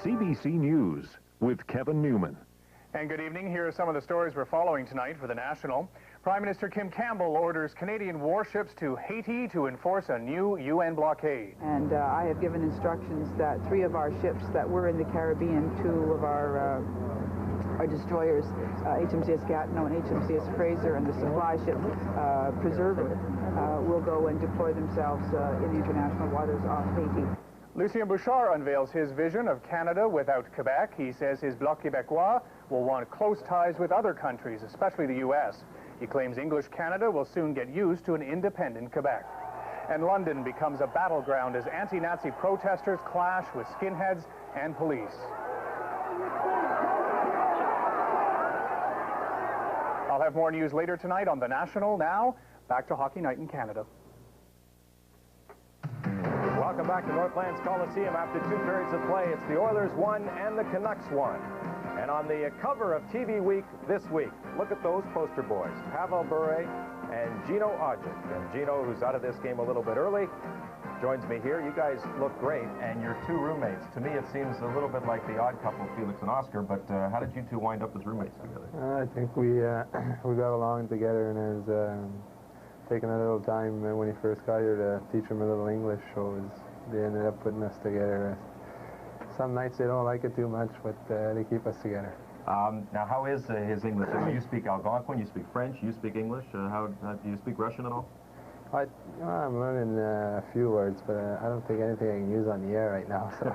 CBC News with Kevin Newman. And good evening. Here are some of the stories we're following tonight for the National. Prime Minister Kim Campbell orders Canadian warships to Haiti to enforce a new UN blockade. And I have given instructions that 3 of our ships that were in the Caribbean, 2 of our destroyers, HMCS Gatineau and HMCS Fraser, and the supply ship Preserver will go and deploy themselves in the international waters off Haiti. Lucien Bouchard unveils his vision of Canada without Quebec. He says his Bloc Québécois will want close ties with other countries, especially the U.S. He claims English Canada will soon get used to an independent Quebec. And London becomes a battleground as anti-Nazi protesters clash with skinheads and police. I'll have more news later tonight on The National. Now, back to Hockey Night in Canada. Welcome back to Northlands Coliseum. After 2 periods of play, it's the Oilers 1 and the Canucks 1. And on the cover of TV Week this week, look at those poster boys, Pavel Bure and Gino Ogic. And Gino, who's out of this game a little bit early, joins me here. You guys look great, and your 2 roommates. To me, it seems a little bit like the odd couple, Felix and Oscar, but how did you 2 wind up as roommates together? I think we got along together, and it was taking a little time when he first got here to teach him a little English, so they ended up putting us together. Some nights they don't like it too much, but they keep us together. Now, how is his English? I mean, you speak Algonquin, you speak French, you speak English. Do you speak Russian at all? I'm learning a few words, but I don't think anything I can use on the air right now. So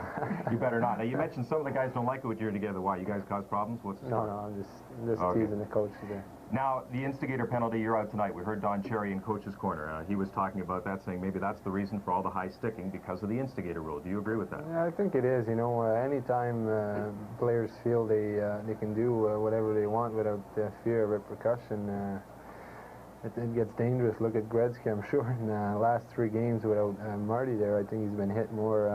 you better not. Now, you mentioned some of the guys don't like it when you're together. Why? You guys cause problems? What's the story? No, I'm just okay. Teasing the coach today. Now, the instigator penalty, you're out tonight. We heard Don Cherry in Coach's Corner. He was talking about that, saying maybe that's the reason for all the high sticking because of the instigator rule. Do you agree with that? Yeah, I think it is. You know, anytime players feel they can do whatever they want without fear of repercussion, it gets dangerous. Look at Gretzky. I'm sure in the last 3 games without Marty there, I think he's been hit more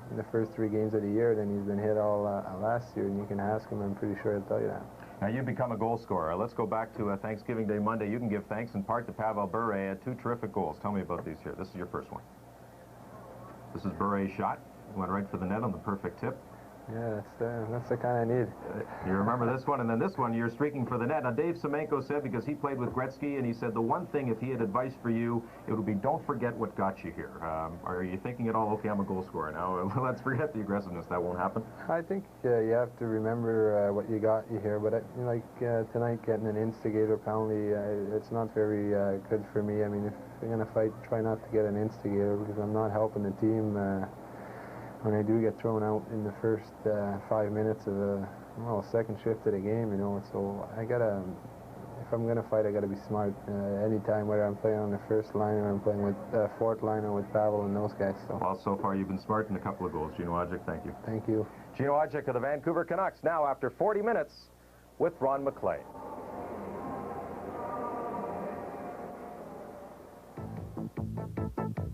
in the first 3 games of the year than he's been hit all last year. And you can ask him. I'm pretty sure he'll tell you that. Now, you've become a goal scorer. Let's go back to Thanksgiving Day Monday. You can give thanks in part to Pavel Bure. 2 terrific goals. Tell me about these here. This is your first one. This is Bure's shot. He went right for the net on the perfect tip. Yeah, that's the kind I need. You remember this one, and then this one, you're streaking for the net. Now, Dave Semenko said, because he played with Gretzky, and he said the one thing, if he had advice for you, it would be don't forget what got you here. Are you thinking at all, okay, I'm a goal scorer now? Let's forget the aggressiveness. That won't happen. I think you have to remember what you got you here, but like tonight, getting an instigator penalty, it's not very good for me. I mean, if you're going to fight, try not to get an instigator, because I'm not helping the team when I do get thrown out in the first 5 minutes of a second shift of the game, you know. So if I'm gonna fight, I gotta be smart. Anytime, whether I'm playing on the first line or I'm playing with fourth line or with Pavel and those guys. So. Well, so far you've been smart in a couple of goals. Gino Ogic, thank you. Thank you. Gino Ogic of the Vancouver Canucks now after 40 minutes with Ron McLean.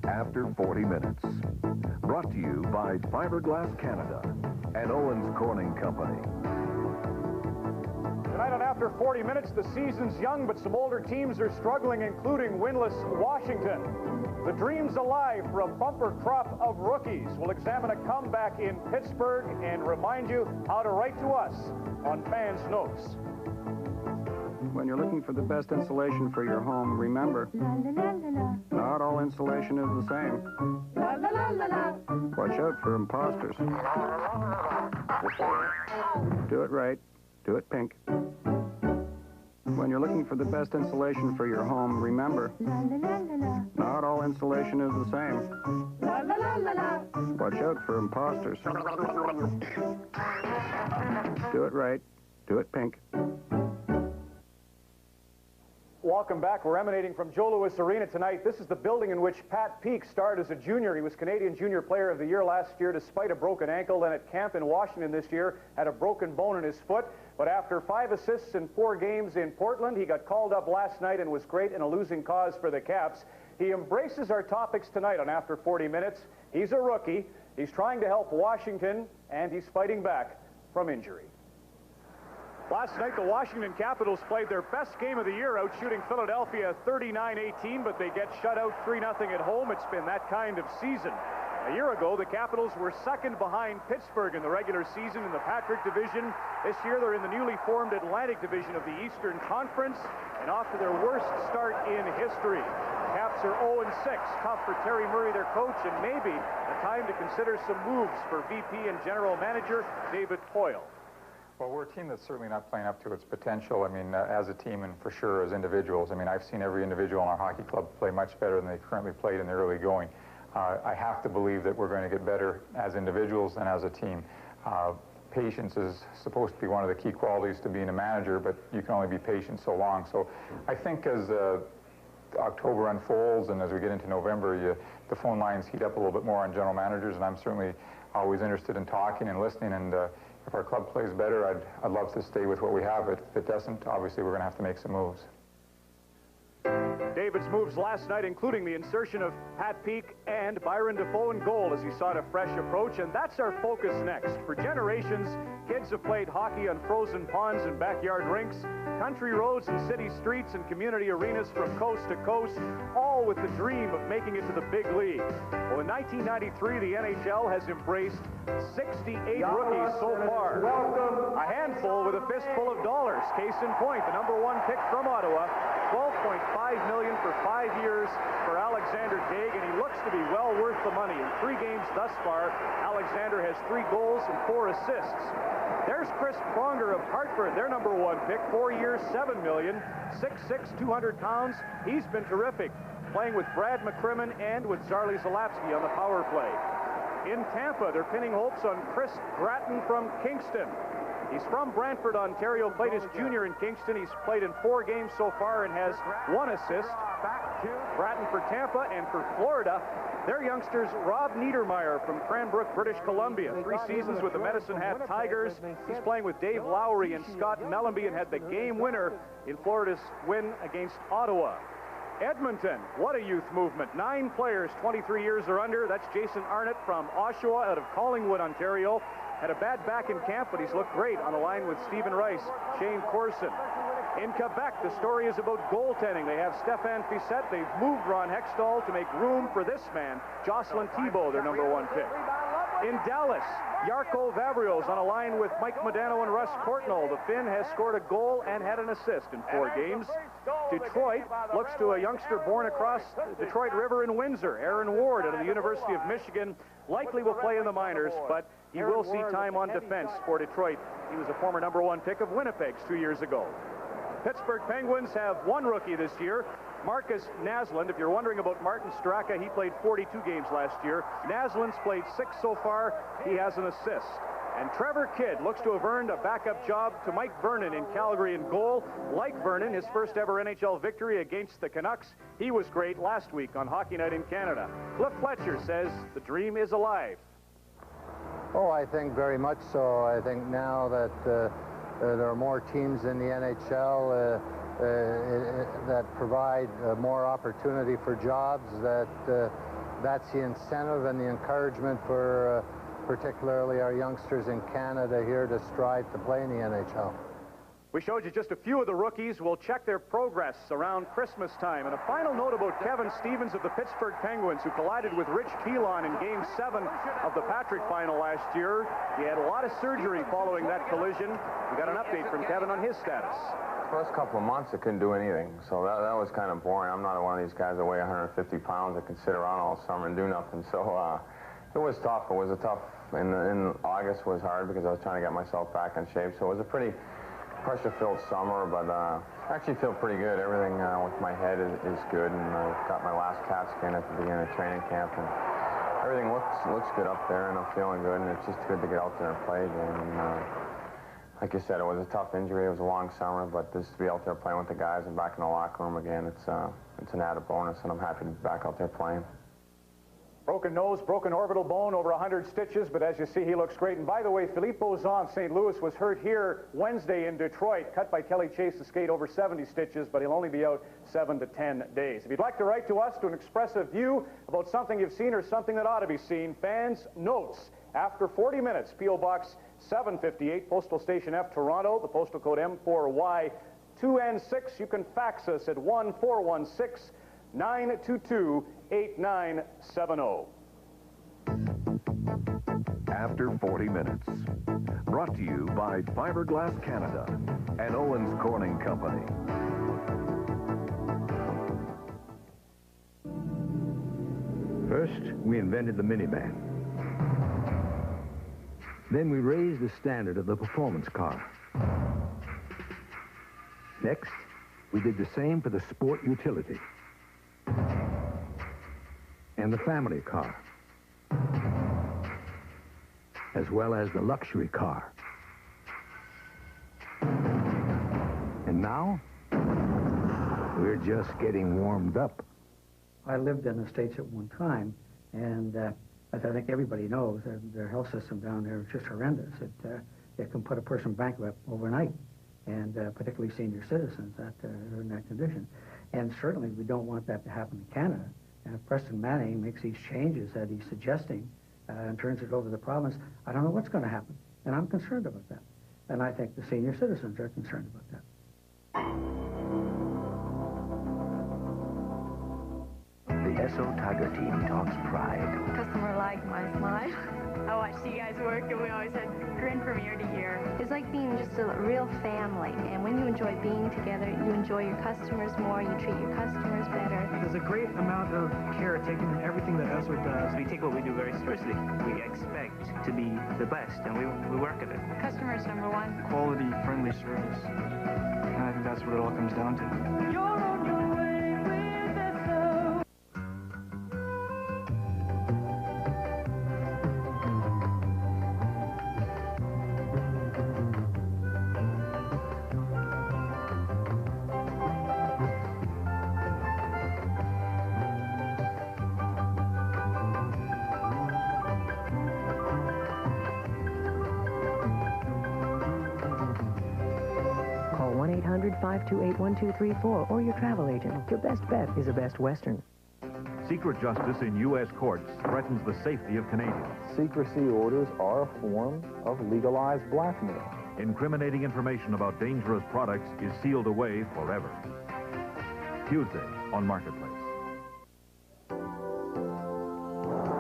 After 40 minutes. Brought to you by Fiberglass Canada and Owens Corning Company. Tonight on After 40 Minutes, the season's young, but some older teams are struggling, including winless Washington. The dream's alive for a bumper crop of rookies. We'll examine a comeback in Pittsburgh and remind you how to write to us on Fans Notes. When you're looking for the best insulation for your home, remember, not all insulation is the same. Watch out for imposters. Do it right. Do it pink. When you're looking for the best insulation for your home, remember, not all insulation is the same. Watch out for imposters. Do it right. Do it pink. Welcome back. We're emanating from Joe Louis Arena tonight. This is the building in which Pat Peake starred as a junior. He was Canadian Junior Player of the Year last year despite a broken ankle. Then at camp in Washington this year, had a broken bone in his foot. But after 5 assists in 4 games in Portland, he got called up last night and was great in a losing cause for the Caps. He embraces our topics tonight on After 40 Minutes. He's a rookie. He's trying to help Washington, and he's fighting back from injury. Last night, the Washington Capitals played their best game of the year, out-shooting Philadelphia 39-18, but they get shut out 3-0 at home. It's been that kind of season. A year ago, the Capitals were second behind Pittsburgh in the regular season in the Patrick Division. This year, they're in the newly formed Atlantic Division of the Eastern Conference and off to their worst start in history. Caps are 0-6. Tough for Terry Murray, their coach, and maybe a time to consider some moves for VP and General Manager David Poyle. Well, we're a team that's certainly not playing up to its potential. I mean, as a team and for sure as individuals. I mean, I've seen every individual in our hockey club play much better than they currently played in the early going. I have to believe that we're going to get better as individuals and as a team. Patience is supposed to be one of the key qualities to being a manager, but you can only be patient so long. So I think as October unfolds and as we get into November, the phone lines heat up a little bit more on general managers, and I'm certainly always interested in talking and listening. And if our club plays better, I'd love to stay with what we have. If it doesn't, obviously we're going to have to make some moves. David's moves last night, including the insertion of Pat Peake and Byron Dafoe in goal as he sought a fresh approach, and that's our focus next. For generations, kids have played hockey on frozen ponds and backyard rinks, country roads and city streets and community arenas from coast to coast, all with the dream of making it to the big league. Well, in 1993, the NHL has embraced 68 rookies so far. A handful with a fistful of dollars. Case in point, the #1 pick from Ottawa, $12.5 million for 5 years for Alexander Daig, and he looks to be well worth the money. In 3 games thus far, Alexander has 3 goals and 4 assists. There's Chris Pronger of Hartford, their #1 pick, 4 years, $7 million, 6'6", 200 pounds. He's been terrific, playing with Brad McCrimmon and with Zarley Zalapski on the power play. In Tampa, they're pinning hopes on Chris Gratton from Kingston. He's from Brantford, Ontario, played his junior in Kingston. He's played in 4 games so far and has 1 assist. Bratton for Tampa, and for Florida, their youngsters Rob Niedermeyer from Cranbrook, British Columbia. 3 seasons with the Medicine Hat Tigers. He's playing with Dave Lowry and Scott Mellenby and had the game winner in Florida's win against Ottawa. Edmonton, what a youth movement. 9 players, 23 years or under. That's Jason Arnott from Oshawa out of Collingwood, Ontario. Had a bad back in camp, but he's looked great on the line with Stephen Rice, Shane Corson. In Quebec, the story is about goaltending. They have Stéphane Fissette. They've moved Ron Hextall to make room for this man, Jocelyn Thibault, their #1 pick. In Dallas, Jarkko Vavrios on a line with Mike Modano and Russ Courtnall. The Finn has scored a goal and had an assist in 4 games. Detroit looks to a youngster born across the Detroit River in Windsor. Aaron Ward out of the University of Michigan likely will play in the minors, but he will see time on defense for Detroit. He was a former #1 pick of Winnipeg's 2 years ago. Pittsburgh Penguins have 1 rookie this year, Marcus Naslund. If you're wondering about Martin Straka, he played 42 games last year. Naslund's played 6 so far. He has an assist. And Trevor Kidd looks to have earned a backup job to Mike Vernon in Calgary in goal. Like Vernon, his first ever NHL victory against the Canucks. He was great last week on Hockey Night in Canada. Cliff Fletcher says the dream is alive. Oh, I think very much so. I think now that there are more teams in the NHL that provide more opportunity for jobs, that's the incentive and the encouragement for particularly our youngsters in Canada here to strive to play in the NHL. We showed you just a few of the rookies. We'll check their progress around Christmas time. And a final note about Kevin Stevens of the Pittsburgh Penguins, who collided with Rich Pilon in Game 7 of the Patrick Final last year. He had a lot of surgery following that collision. We got an update from Kevin on his status. First couple of months, I couldn't do anything, so that was kind of boring. I'm not one of these guys that weigh 150 pounds that can sit around all summer and do nothing. So it was tough. It was a tough. In August was hard because I was trying to get myself back in shape. So it was a pretty pressure-filled summer, but I actually feel pretty good. Everything with my head is good, and I got my last CAT scan at the beginning of training camp, and everything looks good up there, and I'm feeling good, and it's just good to get out there and play again. And like you said, it was a tough injury. It was a long summer, but just to be out there playing with the guys and back in the locker room again, it's an added bonus, and I'm happy to be back out there playing. Broken nose, broken orbital bone, over 100 stitches, but as you see, he looks great. And by the way, Philippe Bozan of St. Louis was hurt here Wednesday in Detroit, cut by Kelly Chase to skate over 70 stitches, but he'll only be out 7 to 10 days. If you'd like to write to us to express a view about something you've seen or something that ought to be seen, fans, notes, after 40 minutes, P.O. Box 758, Postal Station F, Toronto, the postal code M4Y2N6. You can fax us at 1-416-922-8970. after 40 minutes. Brought to you by Fiberglass Canada and Owens Corning Company. First, we invented the minivan. Then we raised the standard of the performance car. Next, we did the same for the sport utility and the family car, as well as the luxury car. And now, we're just getting warmed up. I lived in the States at one time, and as I think everybody knows, their health system down there is just horrendous. It can put a person bankrupt overnight, and particularly senior citizens that are in that condition. And certainly we don't want that to happen in Canada. And if Preston Manning makes these changes that he's suggesting and turns it over to the province, I don't know what's going to happen. And I'm concerned about that. And I think the senior citizens are concerned about that. The SO Tiger team talks pride. Customer liked my smile. I watched you guys work and we always had grin from ear to ear. It's like being just a real family, and when you enjoy being together, you enjoy your customers more, you treat your customers better. There's a great amount of care taken in everything that SO does. We take what we do very seriously. We expect to be the best, and we work at it. Customers number one. Quality, friendly service. And I think that's what it all comes down to. You're on your way with SO. Call 1-800-528-1234 or your travel agent. Your best bet is a Best Western. Secret justice in U.S. courts threatens the safety of Canadians. Secrecy orders are a form of legalized blackmail. Incriminating information about dangerous products is sealed away forever. Tuesday on Marketplace.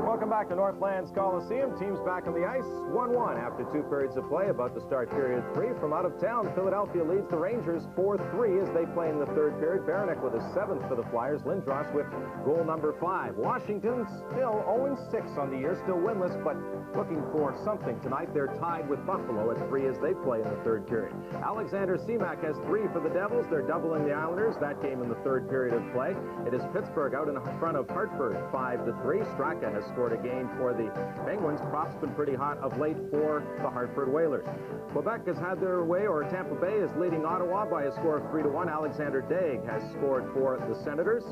Welcome back to Northlands Coliseum. Teams back on the ice, 1-1 after 2 periods of play, about to start period 3. From out of town, Philadelphia leads the Rangers 4-3 as they play in the 3rd period. Baranek with his 7th for the Flyers. Lindros with goal number 5. Washington still 0-6 on the year, still winless, but looking for something tonight. They're tied with Buffalo at 3 as they play in the 3rd period. Alexander Semak has 3 for the Devils. They're doubling the Islanders. That game in the 3rd period of play. It is Pittsburgh out in front of Hartford 5-3. Straka has scored a game for the Penguins. Props been pretty hot of late for the Hartford Whalers. Quebec has had their way, or Tampa Bay is leading Ottawa by a score of 3-1. Alexander Daig has scored for the Senators.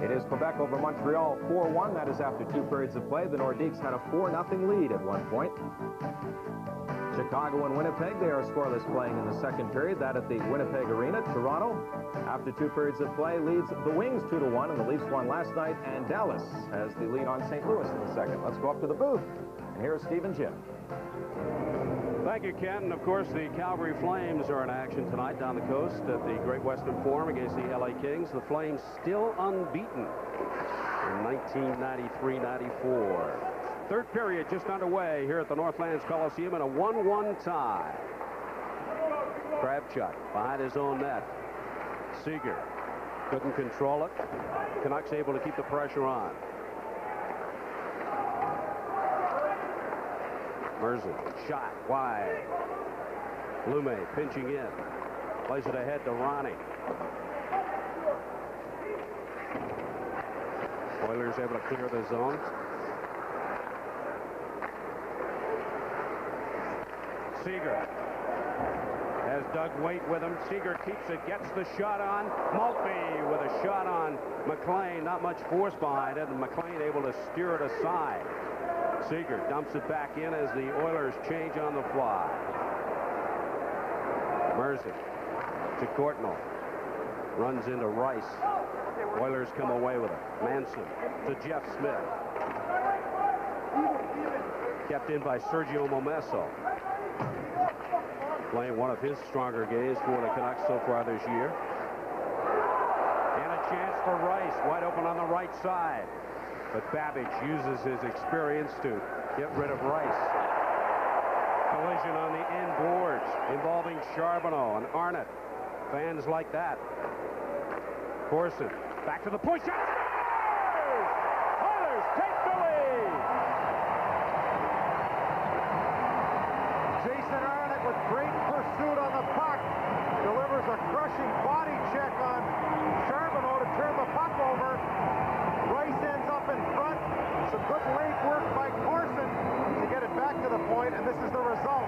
It is Quebec over Montreal 4-1. That is after 2 periods of play. The Nordiques had a 4-0 lead at one point. Chicago and Winnipeg, they are scoreless playing in the 2nd period. That at the Winnipeg Arena. Toronto, after 2 periods of play, leads the Wings 2-1, and the Leafs won last night. And Dallas has the lead on St. Louis in the 2nd. Let's go up to the booth. And here's Steve and Jim. Thank you, Ken. And of course, the Calgary Flames are in action tonight down the coast at the Great Western Forum against the LA Kings. The Flames still unbeaten in 1993-94. 3rd period just underway here at the Northlands Coliseum in a 1-1 tie. Kravchuk behind his own net. Seager couldn't control it. Canucks able to keep the pressure on. Merzen, shot wide. Lume pinching in. Plays it ahead to Ronnie. Oilers able to clear the zone. Seager has Doug Waite with him. Seager keeps it, gets the shot on. Maltby with a shot on McLean. Not much force behind it, and McLean able to steer it aside. Seager dumps it back in as the Oilers change on the fly. Merzen to Courtnall. Runs into Rice. Oilers come away with it. Manson to Jeff Smith. Kept in by Sergio Momesso. Playing one of his stronger games for the Canucks so far this year. And a chance for Rice, wide open on the right side. But Babbage uses his experience to get rid of Rice. Collision on the end boards involving Charbonneau and Arnott. Fans like that. Corson back to the point shot. Oilers take the lead. Jason Arnott with great pursuit on the puck. Delivers a crushing body check on Charbonneau to turn the puck over. Rice ends up in front. Some good late work by Corson to get it back to the point, and this is the result.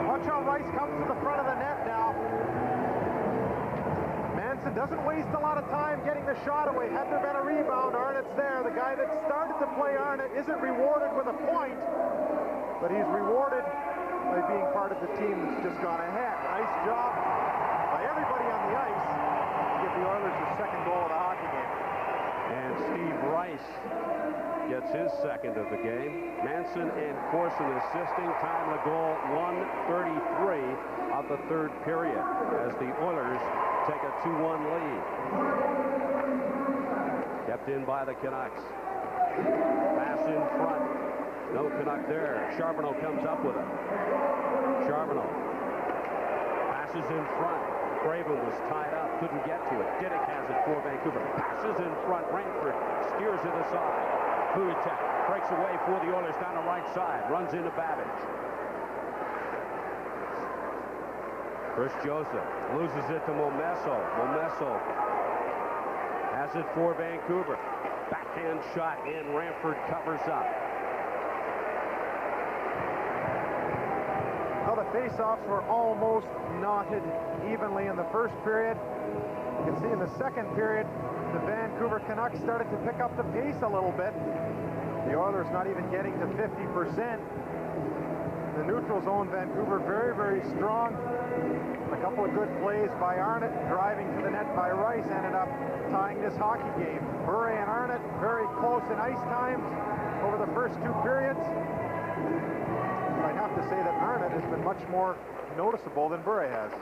Watch how Rice comes to the front of the net now. Manson doesn't waste a lot of time getting the shot away. Had there been a rebound, Arnott's there. The guy that started to play Arnott isn't rewarded with a point, but he's rewarded by being part of the team that's just gone ahead. Nice job by everybody on the ice to give the Oilers their second goal of the hockey game. And Steve Rice gets his second of the game. Manson and Corson assisting. Time of goal 1:33 of the third period as the Oilers take a 2-1 lead. Kept in by the Canucks. Pass in front. No Canuck there. Charbonneau comes up with it. Charbonneau passes in front. Craven was tied up, couldn't get to it. Diddick has it for Vancouver. Passes in front. Ranford steers it aside. Vujic breaks away for the Oilers down the right side. Runs into Babbage. Chris Joseph loses it to Momesso. Momesso has it for Vancouver. Backhand shot, and Ranford covers up. Well, the face-offs were almost knotted evenly in the first period. You can see in the second period, the Vancouver Canucks started to pick up the pace a little bit. The Oilers not even getting to 50%. The neutral zone, Vancouver very, very strong. A couple of good plays by Arnott, driving to the net by Rice, ended up tying this hockey game. Bure and Arnott very close in ice times over the first two periods. I'd have to say that Arnott has been much more noticeable than Bure has.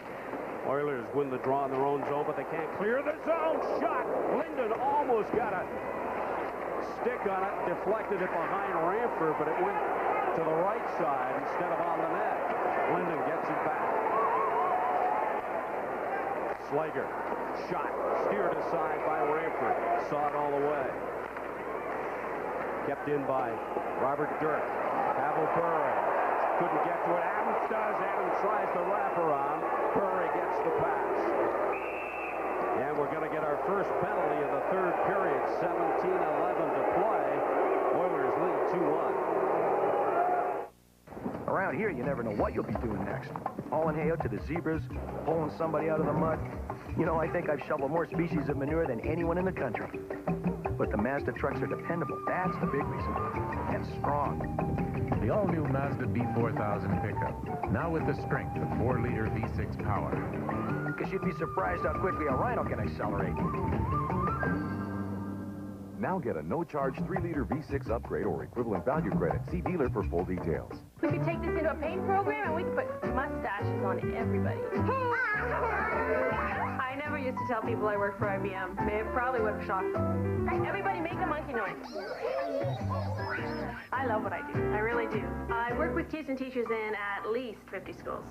Oilers win the draw in their own zone, but they can't clear the zone. Shot! Linden almost got a stick on it, deflected it behind Ranford, but it went to the right side instead of on the net. Linden gets it back. Slager, shot, steered aside by Ranford. Saw it all the way. Kept in by Robert Dirk. Pavel Bure couldn't get to it. Adams does. Adams tries the wraparound. Bure gets the pass. And we're going to get our first penalty of the third period. 17-11 to play. Oilers lead 2-1. Around here, you never know what you'll be doing next. Hauling hay out to the zebras, pulling somebody out of the mud. You know, I think I've shoveled more species of manure than anyone in the country. But the Mazda trucks are dependable. That's the big reason. And strong. The all-new Mazda B4000 pickup, now with the strength of 4-liter V6 power. Because you'd be surprised how quickly a Rhino can accelerate. Now get a no-charge 3-liter V6 upgrade or equivalent value credit. See dealer for full details. We could take this into a paint program and we could put mustaches on everybody. I never used to tell people I worked for IBM. It probably would have shocked them. Everybody make a monkey noise. I love what I do. I really do. I work with kids and teachers in at least 50 schools.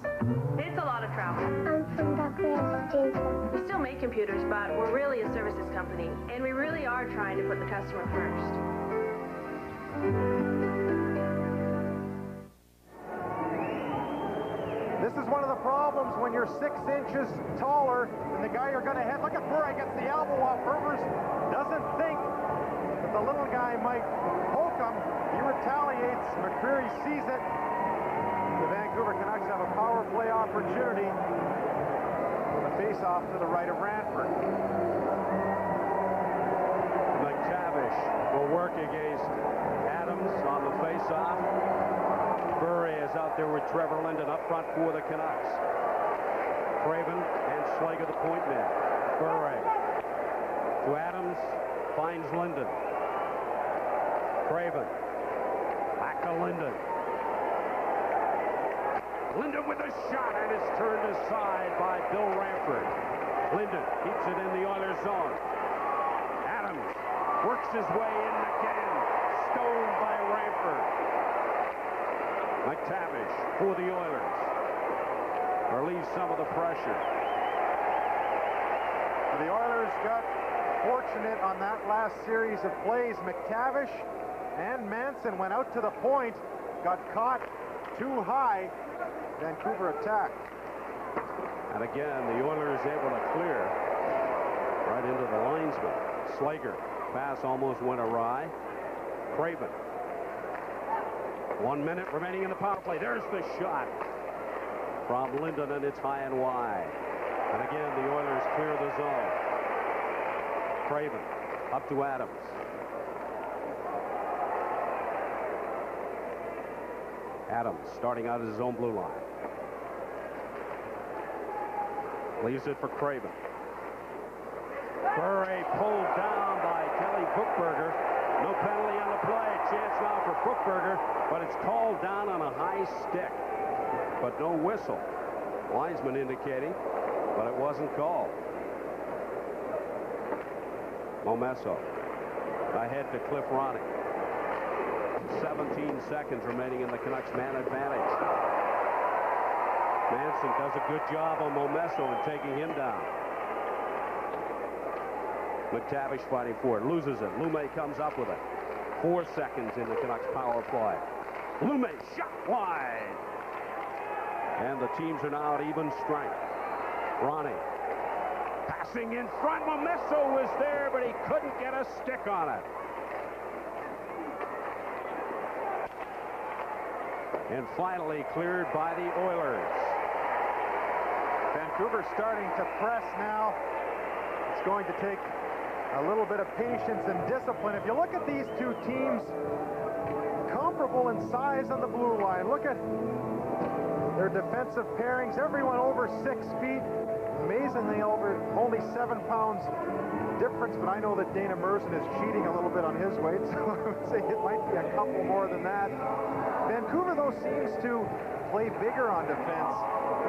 It's a lot of travel. I'm from Dr. Jason. We still make computers, but we're really a services company, and we really are trying to put the customer first. This is one of the problems when you're 6 inches taller than the guy you're going to hit. Look at Bure gets the elbow off. Rivers doesn't think that the little guy might poke him. He retaliates. McCreary sees it. The Vancouver Canucks have a power play opportunity with a face-off to the right of Ranford. McTavish will work against Adams on the face-off. Bure is out there with Trevor Linden up front for the Canucks. Craven and Slager the point man. Bure to Adams, finds Linden. Craven back to Linden. Linden with a shot, and it's turned aside by Bill Ranford. Linden keeps it in the Oilers zone. Adams Works his way in again. Stoned by Ramford. McTavish for the Oilers. Relieves some of the pressure. The Oilers got fortunate on that last series of plays. McTavish and Manson went out to the point, got caught too high. Vancouver attacked. And again, the Oilers able to clear right into the linesman. Slager. Pass almost went awry. Craven. 1 minute remaining in the power play. There's the shot from Linden, and it's high and wide. And again, the Oilers clear the zone. Craven up to Adams. Adams starting out at his own blue line. Leaves it for Craven. Bure pulled down by Kelly Bookberger. No penalty on the play. Chance now for Bookberger, but it's called down on a high stick. But no whistle. Linesman indicating, but it wasn't called. Momesso ahead to Cliff Ronning. 17 seconds remaining in the Canucks man advantage. Manson does a good job on Momesso in taking him down. McTavish fighting for it, loses it. Lume comes up with it. 4 seconds in the Canucks power play. Lume shot wide. And the teams are now at even strength. Ronnie passing in front. Momesso was there, but he couldn't get a stick on it. And finally cleared by the Oilers. Vancouver starting to press now. It's going to take a little bit of patience and discipline. If you look at these two teams, comparable in size on the blue line. Look at their defensive pairings. Everyone over 6 feet. Amazingly over only 7 pounds difference, but I know that Dana Merson is cheating a little bit on his weight, so I would say it might be a couple more than that. Vancouver, though, seems to play bigger on defense.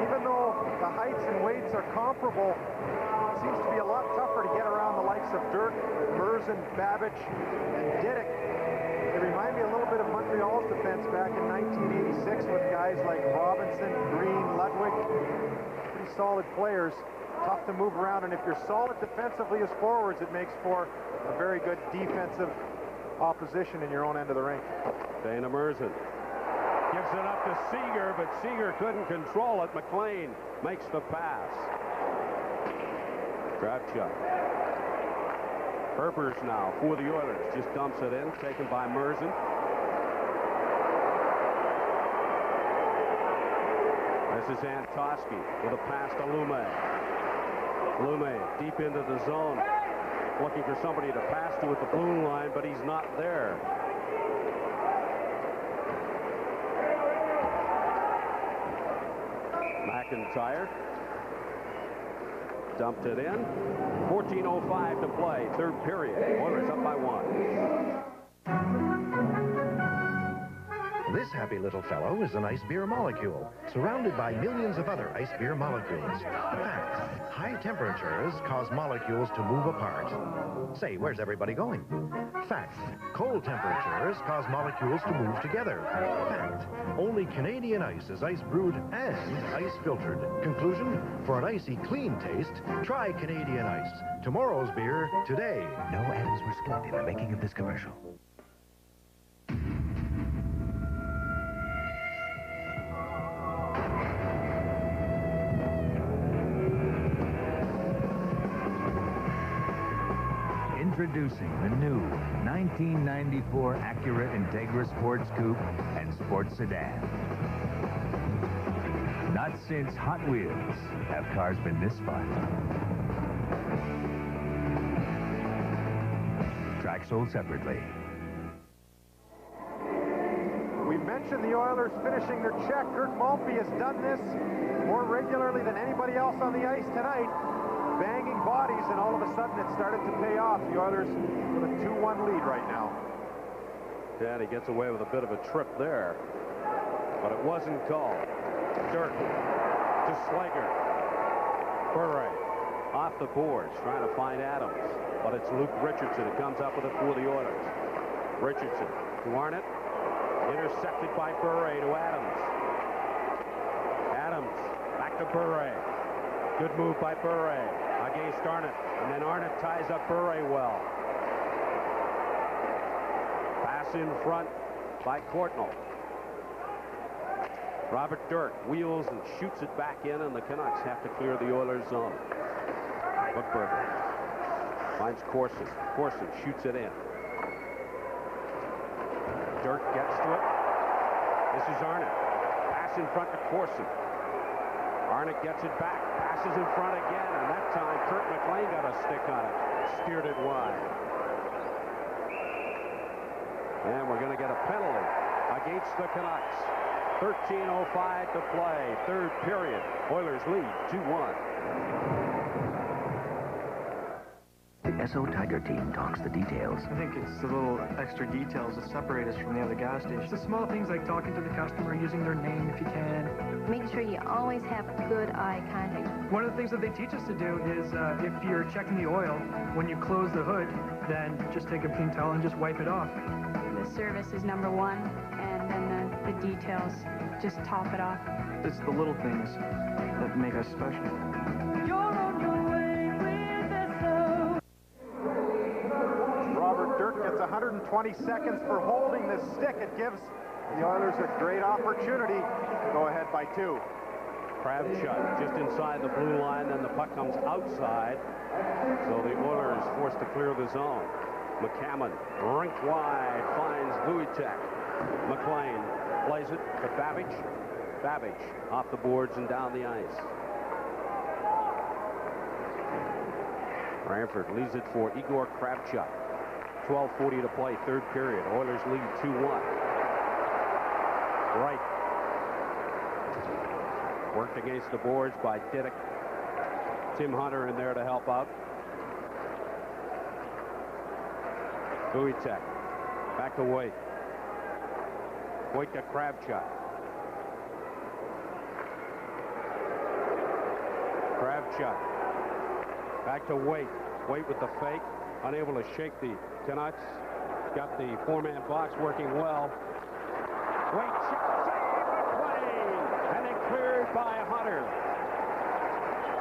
Even though the heights and weights are comparable, it seems to be a lot tougher to get around the likes of Dirk, Merson, Babbage, and Diddick. They remind me a little bit of Montreal's defense back in 1986 with guys like Robinson, Green, Ludwig. Pretty solid players, tough to move around, and if you're solid defensively as forwards, it makes for a very good defensive opposition in your own end of the rink. Dana Merson gives it up to Seager, but Seager couldn't control it. McLean makes the pass. Kravchuk. Herbers now for the Oilers. Just dumps it in, taken by Merson. This is Antosky with a pass to Lume. Lume deep into the zone. Looking for somebody to pass to at the blue line, but he's not there. McIntyre dumped it in. 14:05 to play, third period. Oilers up by 1. This happy little fellow is an ice beer molecule, surrounded by millions of other ice beer molecules. Fact, high temperatures cause molecules to move apart. Say, where's everybody going? Fact, cold temperatures cause molecules to move together. Fact, only Canadian ice is ice brewed and ice filtered. Conclusion, for an icy clean taste, try Canadian ice. Tomorrow's beer, today. No atoms were split in the making of this commercial. Introducing the new 1994 Acura Integra Sports Coupe and Sports Sedan. Not since Hot Wheels have cars been this fun. Track sold separately. We mentioned the Oilers finishing their check. Kirk Maltby has done this more regularly than anybody else on the ice tonight. Banging bodies, and all of a sudden it started to pay off. The Oilers with a 2-1 lead right now. Yeah, and he gets away with a bit of a trip there, but it wasn't called. Dirk to Slager. Bure off the boards, trying to find Adams. But it's Luke Richardson who comes up with it for the Oilers. Richardson to Arnott. Intercepted by Bure to Adams. Adams back to Bure. Good move by Bure against Arnott. And then Arnott ties up Bure well. Pass in front by Courtnall. Robert Dirk wheels and shoots it back in, and the Canucks have to clear the Oilers' zone. Buchberger finds Corson. Corson shoots it in. Dirk gets to it. This is Arnott. Pass in front to Corson. Arnott gets it back. Passes in front again, and that time Kurt McLean got a stick on it. Steered it wide. And we're going to get a penalty against the Canucks. 13:05 to play, third period. Oilers lead 2-1. The SO Tiger team talks the details. I think it's the little extra details that separate us from the other gas stations. The small things like talking to the customer, using their name if you can. Make sure you always have good eye contact. One of the things that they teach us to do is if you're checking the oil, when you close the hood, then just take a clean towel and just wipe it off. The service is number one, and then the details just top it off. It's the little things that make us special. Robert Dirk gets 120 seconds for holding this stick. It gives the Oilers a great opportunity to go ahead by 2. Kravchuk just inside the blue line, then the puck comes outside. So the Oilers forced to clear the zone. McCammon, rink wide, finds Vujic. McLean plays it to Babbage. Babbage off the boards and down the ice. Ranford leaves it for Igor Kravchuk. 12:40 to play, third period. Oilers lead 2-1. Right. Worked against the boards by Diddick. Tim Hunter in there to help out. Vujic back to Waite. Waite to Kravchuk. Kravchuk back to Waite. Waite with the fake, unable to shake the Canucks. Got the four-man box working well. Waite shot, save, McLean, and then cleared by Hunter.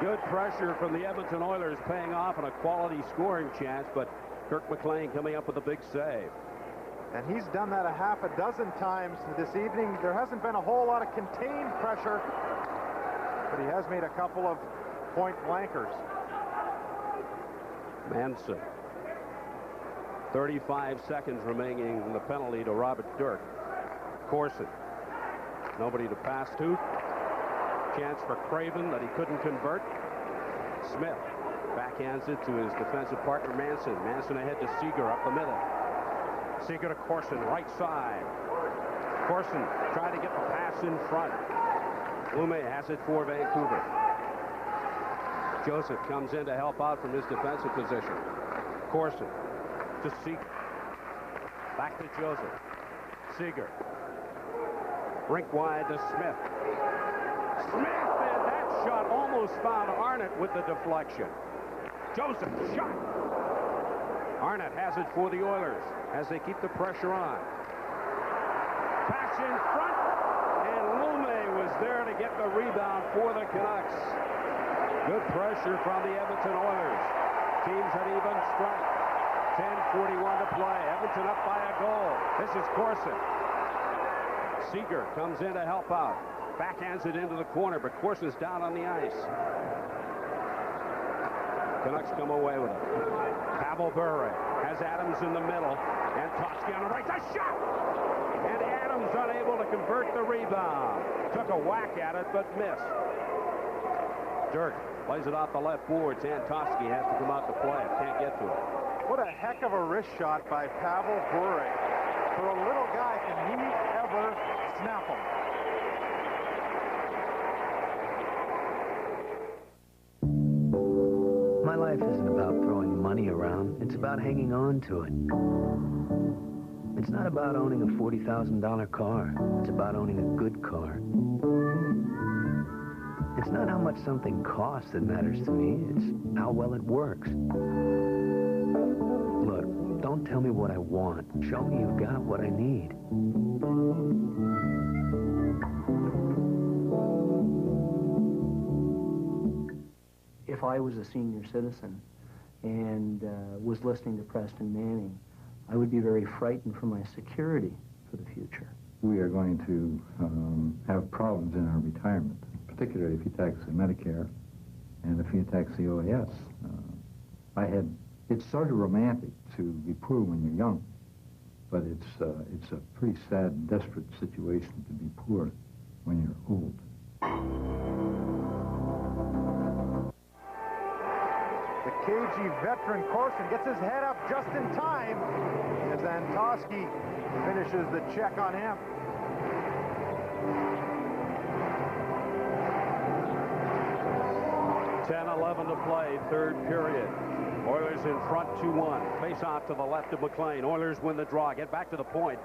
Good pressure from the Edmonton Oilers paying off on a quality scoring chance, but Kirk McLean coming up with a big save. And he's done that a half a dozen times this evening. There hasn't been a whole lot of contained pressure, but he has made a couple of point blankers. Manson. 35 seconds remaining in the penalty to Robert Dirk. Corson. Nobody to pass to. Chance for Craven that he couldn't convert. Smith backhands it to his defensive partner, Manson. Manson ahead to Seager up the middle. Seager to Corson, right side. Corson tried to get the pass in front. Lume has it for Vancouver. Joseph comes in to help out from his defensive position. Corson to Seager. Back to Joseph. Seager. Rink wide to Smith. Smith, and that shot almost found Arnott with the deflection. Joseph shot. Arnott has it for the Oilers as they keep the pressure on. Pass in front, and Lume was there to get the rebound for the Canucks. Good pressure from the Edmonton Oilers. Teams at even strength. 10:41 to play. Edmonton up by a goal. This is Corson. Seager comes in to help out. Backhands it into the corner, but Corson's down on the ice. Canucks come away with it. Pavel Bure has Adams in the middle, and Toski on the right. A shot! And Adams unable to convert the rebound. Took a whack at it, but missed. Dirk plays it off the left boards, and Toski has to come out to play it. Can't get to it. What a heck of a wrist shot by Pavel Bure. For a little guy, can he ever snap him? My life isn't about throwing money around. It's about hanging on to it. It's not about owning a $40,000 car. It's about owning a good car. It's not how much something costs that matters to me. It's how well it works. Look, don't tell me what I want. Show me you've got what I need. If I was a senior citizen and was listening to Preston Manning, I would be very frightened for my security for the future. We are going to have problems in our retirement, particularly if he attacks the Medicare and if he attacks the OAS. It's sort of romantic to be poor when you're young, but it's a pretty sad and desperate situation to be poor when you're old. The cagey veteran Corson gets his head up just in time as Antosky finishes the check on him. .11 to play, third period. Oilers in front 2-1. Face off to the left of McLean. Oilers win the draw. Get back to the point.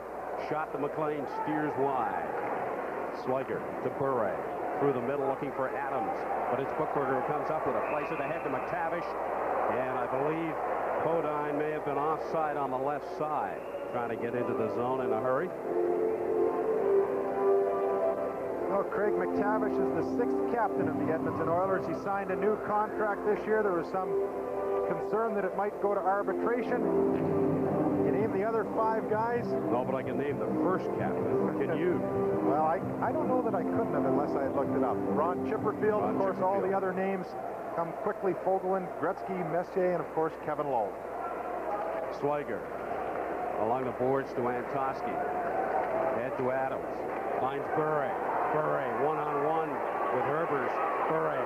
Shot to McLean, steers wide. Slager to Bure. Through the middle looking for Adams. But it's Bookberger who comes up with a place at the head to McTavish. And I believe Podine may have been offside on the left side. Trying to get into the zone in a hurry. Well, Craig McTavish is the 6th captain of the Edmonton Oilers. He signed a new contract this year. There was some concern that it might go to arbitration. You name the other 5 guys? No, but I can name the first captain. Can you? Well, I don't know that I couldn't have unless I had looked it up. Ron Chipperfield, of course, all the other names come quickly. Fogelin, Gretzky, Messier, and of course, Kevin Lowe. Slager along the boards to Antosky. Head to Adams. Finds Bure. Bure one-on-one with Herbers. Bure.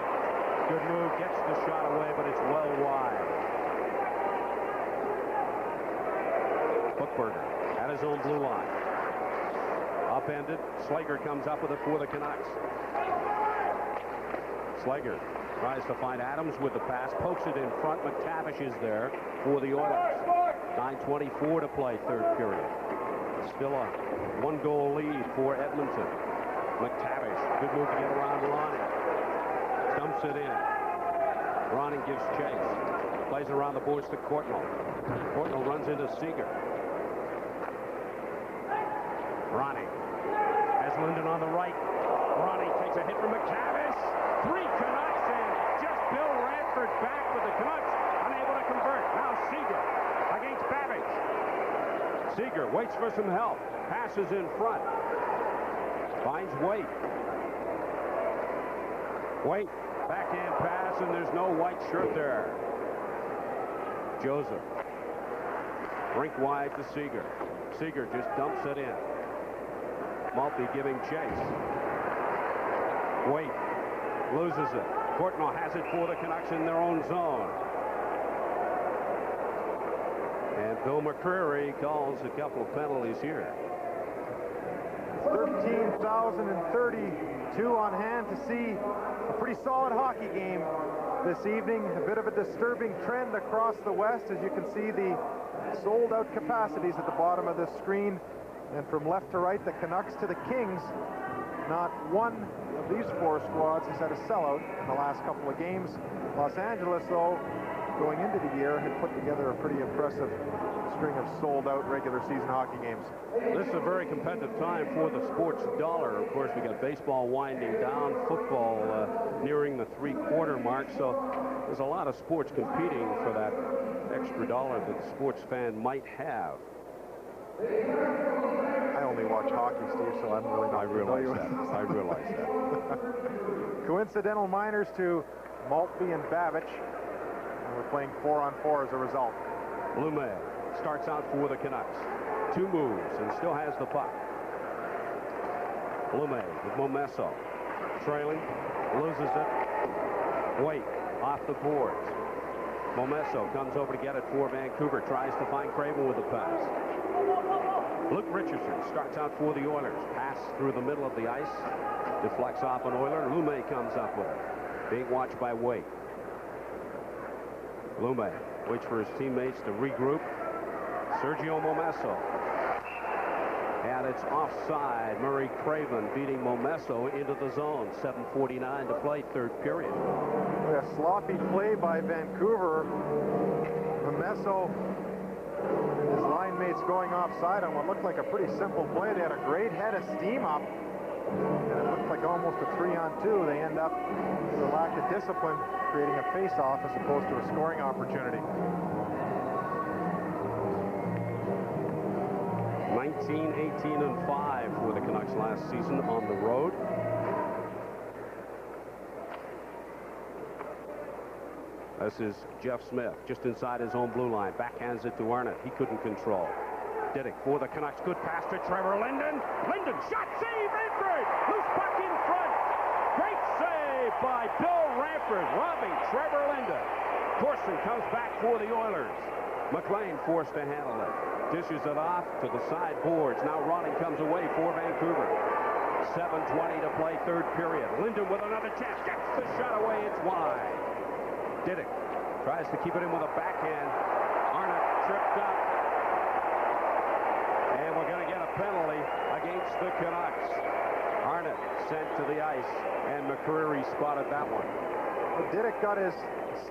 Good move. Gets the shot away, but it's well wide. Bookberger at his own blue line. Upended. Slager comes up with it for the Canucks. Slager tries to find Adams with the pass. Pokes it in front. McTavish is there for the Oilers. 9:24 to play, third period. Still a 1-goal lead for Edmonton. McTavish, good move to get around Ronning. Dumps it in. Ronning gives chase. Plays around the boards to Courtnall. Courtnall runs into Seager. Ronning has Linden on the right. Ronning takes a hit from McTavish. 3 Canucks, and just Bill Radford back for the Canucks. Unable to convert. Now Seager against Babbage. Seager waits for some help. Passes in front. Finds Waite. Waite, backhand pass, and there's no white shirt there. Joseph. Rink wide to Seager. Seager just dumps it in. Maltby giving chase. Waite loses it. Courtnall has it for the Canucks in their own zone. And Bill McCreary calls a couple of penalties here. 13,032 on hand to see a pretty solid hockey game this evening. A bit of a disturbing trend across the West, as you can see the sold-out capacities at the bottom of the screen. And from left to right, the Canucks to the Kings. Not one of these 4 squads has had a sellout in the last couple of games. Los Angeles, though, going into the year, had put together a pretty impressive string of sold-out regular season hockey games. This is a very competitive time for the sports dollar. Of course, we got baseball winding down, football nearing the 3-quarter mark, so there's a lot of sports competing for that extra dollar that the sports fan might have. I only watch hockey, Steve, so I'm really not familiar with that. I realize that. Coincidental minors to Maltby and Babbage. And we're playing 4-on-4 as a result. Lumet starts out for the Canucks. 2 moves and still has the puck. Lumet with Momesso. Trailing. Loses it. Waite off the boards. Momesso comes over to get it for Vancouver. Tries to find Craven with the pass. Luke Richardson starts out for the Oilers. Pass through the middle of the ice. Deflects off an Oiler. Lumet comes up with it. Being watched by Waite. Lumet waits for his teammates to regroup. Sergio Momesso. And it's offside. Murray Craven beating Momesso into the zone. 7:49 to play, third period. A sloppy play by Vancouver. Momesso and his line mates going offside on what looked like a pretty simple play. They had a great head of steam up, and it looked like almost a 3-on-2. They end up, with a lack of discipline, creating a face-off as opposed to a scoring opportunity. 19, 18, and 5 for the Canucks last season on the road. This is Jeff Smith, just inside his own blue line. Backhands it to Arnott. He couldn't control. Diddick for the Canucks. Good pass to Trevor Linden. Linden, shot, save, Ranford. Loose puck in front. Great save by Bill Ranford, robbing Trevor Linden. Corson comes back for the Oilers. McLean forced to handle it. Dishes it off to the side boards. Now Ronning comes away for Vancouver. 7:20 to play, third period. Linden with another chance. Gets the shot away. It's wide. Diddick tries to keep it in with a backhand. Arnott tripped up. And we're going to get a penalty against the Canucks. Arnott sent to the ice, and McCreary spotted that one. Well, Diddick got his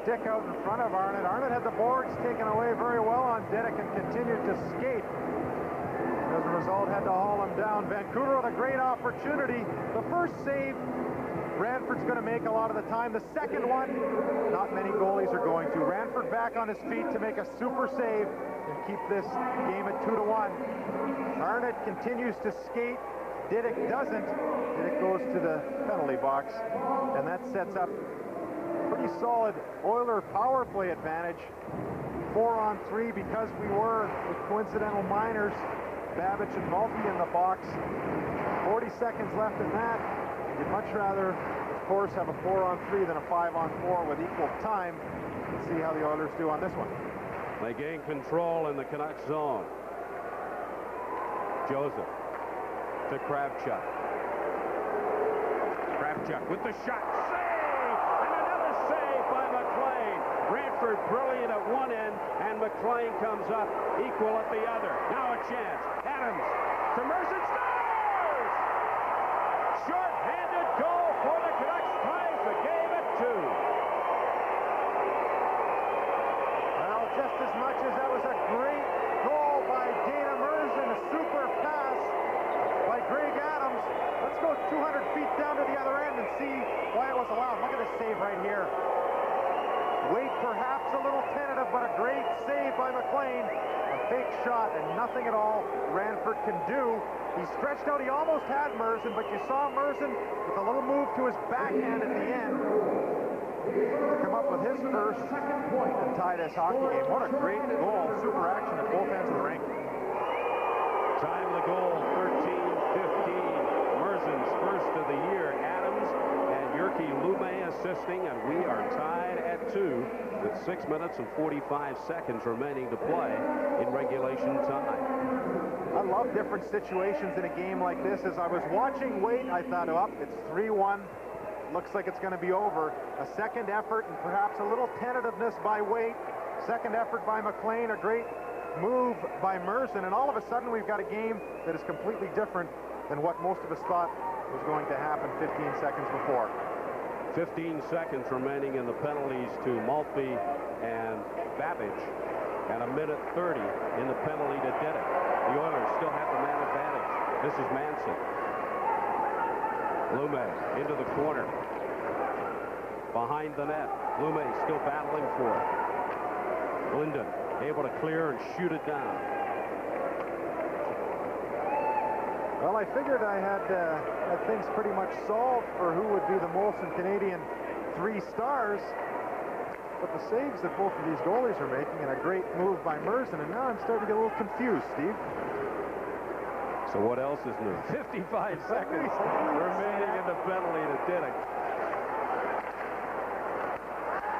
stick out in front of Arnott. Arnott had the boards taken away very well on Diddick and continued to skate. As a result, had to haul him down. Vancouver with a great opportunity. The first save, Ranford's going to make a lot of the time. The second one, not many goalies are going to. Ranford back on his feet to make a super save and keep this game at 2-1. Arnott continues to skate. Diddick doesn't. Diddick goes to the penalty box, and that sets up pretty solid Oiler power play advantage. 4-on-3 because we were with coincidental minors. Babbage and Maltby in the box. 40 seconds left in that. You'd much rather, of course, have a 4-on-3 than a 5-on-4 with equal time. Let's see how the Oilers do on this one. They gain control in the Canucks zone. Joseph to Kravchuk. Kravchuk with the shot. Save! And another save by McLean. Ranford brilliant at one end, and McLean comes up equal at the other. Now a chance. Adams to Mercer. Scores! Short-handed goal for the Canucks. Ties the game at 2. Well, just as much as that was a great goal by Dana Merson, a super pass by Greg Adams. Let's go 200 feet down to the other end and see why it was allowed. Look at this save right here. Weight perhaps a little tentative, but a great save by McLean. A fake shot and nothing at all Ranford can do. He stretched out. He almost had Merson, but you saw Merson with a little move to his backhand at the end to come up with his first and tie this hockey game. What a great goal. Super action at both ends of the rink. Time of the goal, 13-15. Merson's first of the year. Adams and Jyrki Lume assisting, and we are tied at 2 with 6 minutes and 45 seconds remaining to play in regulation time. I love different situations in a game like this. As I was watching Waite, I thought, oh, it's 3-1. Looks like it's going to be over. A second effort and perhaps a little tentativeness by Waite. Second effort by McLean, a great move by Merson, and all of a sudden we've got a game that is completely different than what most of us thought was going to happen 15 seconds before. 15 seconds remaining in the penalties to Maltby and Babbage, and a minute 30 in the penalty to Diddick. The Oilers still have the man advantage. This is Manson. Lume into the corner. Behind the net. Lume still battling for it. Linden able to clear and shoot it down. Well, I figured I had things pretty much solved for who would be the Molson Canadian 3 stars. But the saves that both of these goalies are making, and a great move by Merson, and now I'm starting to get a little confused, Steve. So what else is new? 55 seconds remaining in the penalty to Diddick.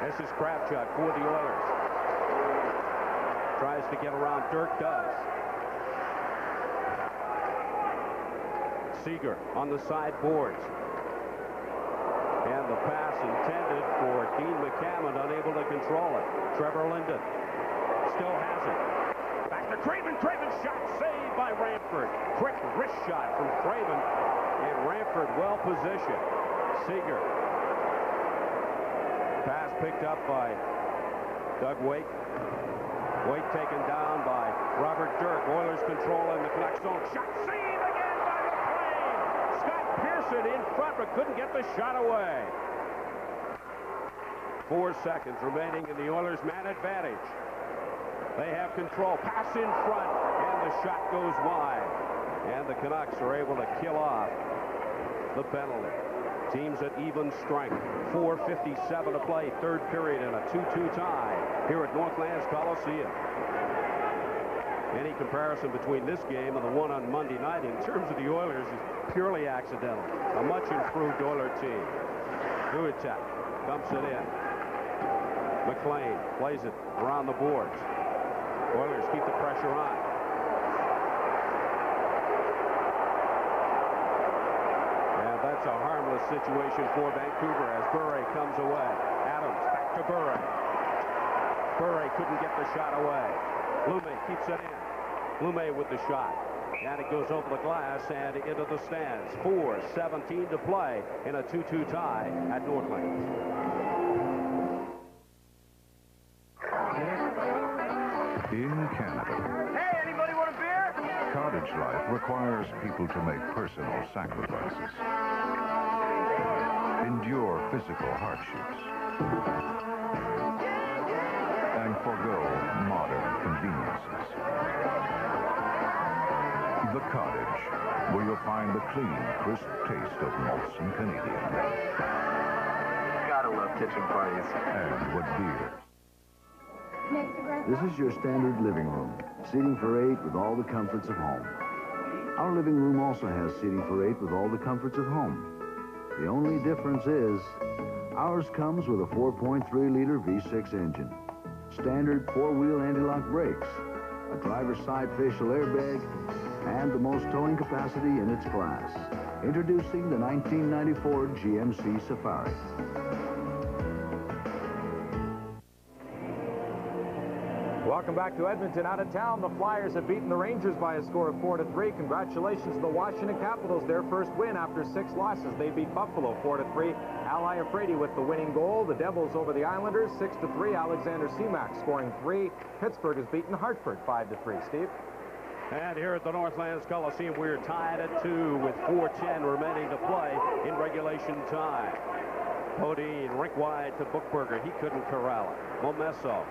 This is Kravchuk for the Oilers. Tries to get around. Dirk does. Seager on the side boards. And the pass intended for Dean McCammon, unable to control it. Trevor Linden still has it. Back to Craven. Craven shot saved by Ranford. Quick shot from Craven, and Ranford well positioned. Seeger. Pass picked up by Doug Waite. Waite taken down by Robert Dirk. Oilers control in the Canucks zone. Shot saved again by McLean. Scott Pearson in front, but couldn't get the shot away. 4 seconds remaining in the Oilers' man advantage. They have control. Pass in front, and the shot goes wide. And the Canucks are able to kill off the penalty. Teams at even strength. 4:57 to play, third period, and a 2-2 tie here at Northlands Coliseum. Any comparison between this game and the one on Monday night in terms of the Oilers is purely accidental. A much improved Oiler team. Duetek dumps it in. McLean plays it around the boards. Oilers keep the pressure on. And that's a harmless situation for Vancouver as Bure comes away. Adams back to Bure. Bure couldn't get the shot away. Lume keeps it in. Lume with the shot. And it goes over the glass and into the stands. 4:17 to play in a 2-2 tie at Northlands. In Canada, Hey, anybody want a beer? cottage life requires people to make personal sacrifices, endure physical hardships, and forgo modern conveniences. The Cottage, where you'll find the clean, crisp taste of Molson Canadian. Gotta love kitchen parties. And what beer. This is your standard living room. Seating for 8 with all the comforts of home. Our living room also has seating for 8 with all the comforts of home. The only difference is, ours comes with a 4.3-liter V6 engine, standard 4-wheel anti-lock brakes, a driver's side facial airbag, and the most towing capacity in its class. Introducing the 1994 GMC Safari. Welcome back to Edmonton. Out of town, the Flyers have beaten the Rangers by a score of 4-3. Congratulations to the Washington Capitals, their first win after 6 losses. They beat Buffalo 4-3. Al Iafrate with the winning goal. The Devils over the Islanders 6-3. Alexander Semak scoring 3. Pittsburgh has beaten Hartford 5-3. Steve? And here at the Northlands Coliseum, we're tied at 2 with 4:10 remaining to play in regulation time. Bodine rink wide to Bookberger. He couldn't corral it. Momesso.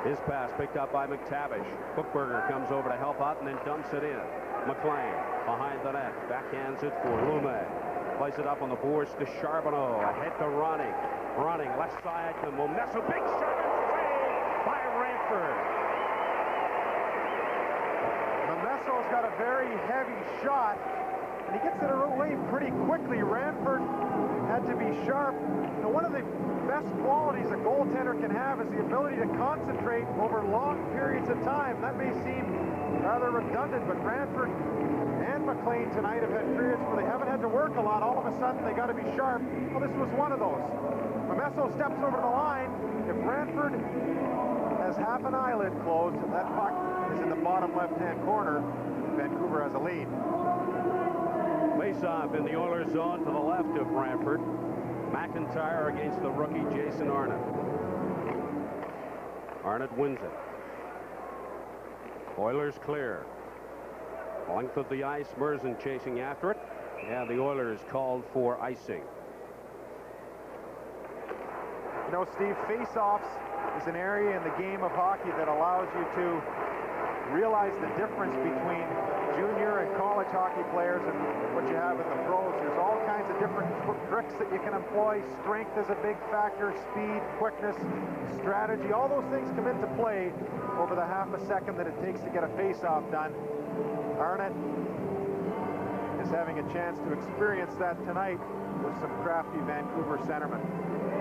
His pass picked up by McTavish. Bookberger comes over to help out and then dumps it in. McLean behind the net. Backhands it for Lume. Plays it up on the boards to Charbonneau. Ahead to Ronning. Ronning left side to Momesso. Big shot and save by Ranford. Momesso's got a very heavy shot, and he gets it away pretty quickly. Ranford had to be sharp. Now, one of the best qualities a goaltender can have is the ability to concentrate over long periods of time. That may seem rather redundant, but Ranford and McLean tonight have had periods where they haven't had to work a lot. All of a sudden, they got to be sharp. Well, this was one of those. Momesso steps over the line. If Ranford has half an eyelid closed, that puck is in the bottom left-hand corner. Vancouver has a lead. Face-off in the Oilers zone to the left of Ranford. McIntyre against the rookie Jason Arnott. Arnott wins it. Oilers clear. Length of the ice, Merzen chasing after it. And the Oilers called for icing. You know, Steve, face-offs is an area in the game of hockey that allows you to realize the difference between junior and college hockey players and what you have in the pros. There's all kinds of different tricks that you can employ. Strength is a big factor, speed, quickness, strategy. All those things come into play over the half a second that it takes to get a face-off done. Arnott is having a chance to experience that tonight with some crafty Vancouver centermen.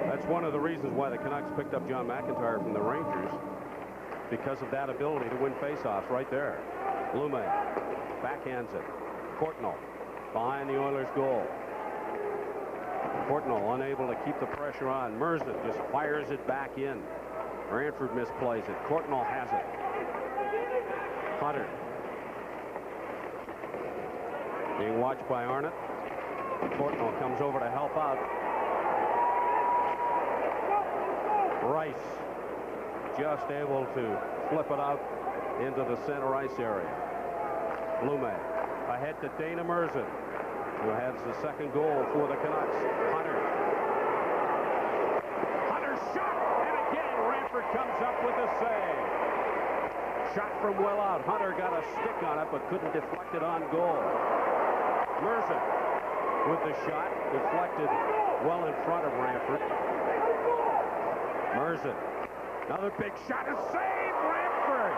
That's one of the reasons why the Canucks picked up John McIntyre from the Rangers, because of that ability to win face-offs right there. Lume backhands it. Courtnall behind the Oilers' goal. Courtnall unable to keep the pressure on. Merzen just fires it back in. Ranford misplays it. Courtnall has it. Hunter Being watched by Arnott. Courtnall comes over to help out. Rice just able to flip it out into the center ice area. Blume ahead to Dana Merzen, who has the second goal for the Canucks. Hunter's shot, and again Ranford comes up with a save. Shot from well out. Hunter got a stick on it, but couldn't deflect it on goal. Merzen with the shot, deflected well in front of Ranford. Merzen, another big shot, a save, Ranford!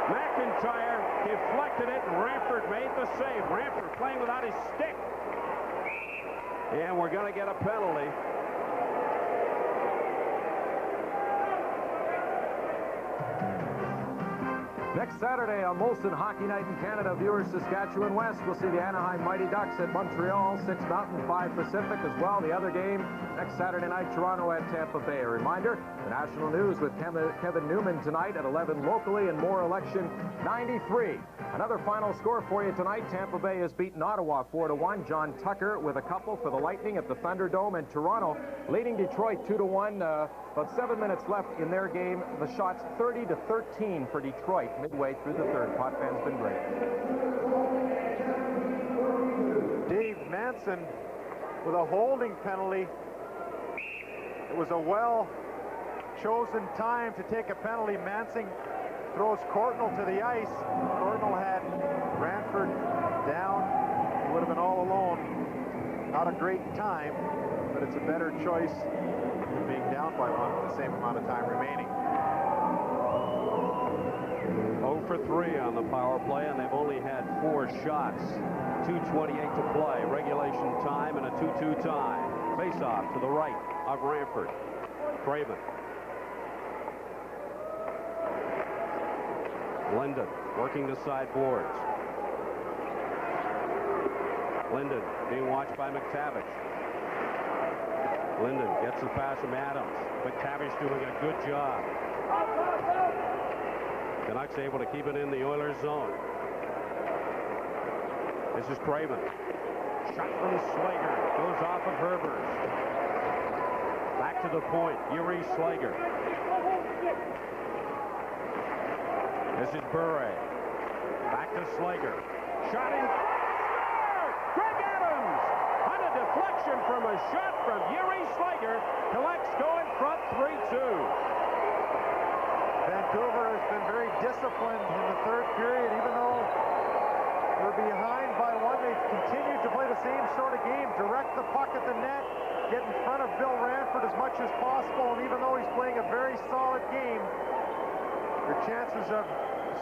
McIntyre deflected it, and Ranford made the save. Ranford playing without his stick. And we're going to get a penalty. Next Saturday on Molson Hockey Night in Canada, viewers Saskatchewan West will see the Anaheim Mighty Ducks at Montreal, 6 Mountain, 5 Pacific as well. The other game next Saturday night, Toronto at Tampa Bay. A reminder, the national news with Kevin Newman tonight at 11 locally and more election 93. Another final score for you tonight. Tampa Bay has beaten Ottawa 4-1. John Tucker with a couple for the Lightning at the Thunderdome, and Toronto leading Detroit 2-1. About 7 minutes left in their game. The shots 30-13 for Detroit midway through the third. Pot fan's been great. Dave Manson with a holding penalty. It was a well-chosen time to take a penalty. Manson throws Courtnall to the ice. Courtnall had Ranford down. He would have been all alone. Not a great time, but it's a better choice than being down by one with the same amount of time remaining. 0 for 3 on the power play, and they've only had 4 shots. 2:28 to play. Regulation time and a 2-2 tie. Face-off to the right of Ranford. Craven. Linden working the side boards. Linden being watched by McTavish. Linden gets the pass from Adams. McTavish doing a good job. Canucks able to keep it in the Oilers zone. This is Craven. Shot from Slager. Goes off of Herbers. Back to the point. Yuri Slager. This is Bure. Back to Slager. Shot in. Score! Greg Adams! On a deflection from a shot from Yuri Slager. Canucks go in front 3-2. Vancouver has been very disciplined in the third period. Even though they're behind by one, they've continued to play the same sort of game. Direct the puck at the net. Get in front of Bill Ranford as much as possible. And even though he's playing a very solid game, your chances of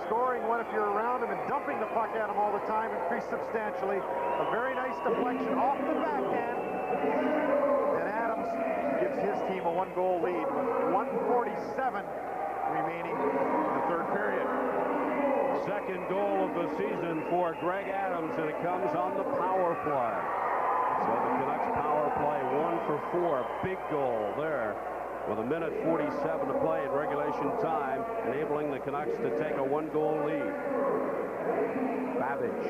scoring one if you're around him and dumping the puck at him all the time increase substantially. A very nice deflection off the backhand. And Adams gives his team a 1-goal lead with 1:47 remaining in the third period. Second goal of the season for Greg Adams, and it comes on the power play. So the Canucks power play 1 for 4. Big goal there with 1:47 to play in regulation time, enabling the Canucks to take a 1-goal lead. Babbage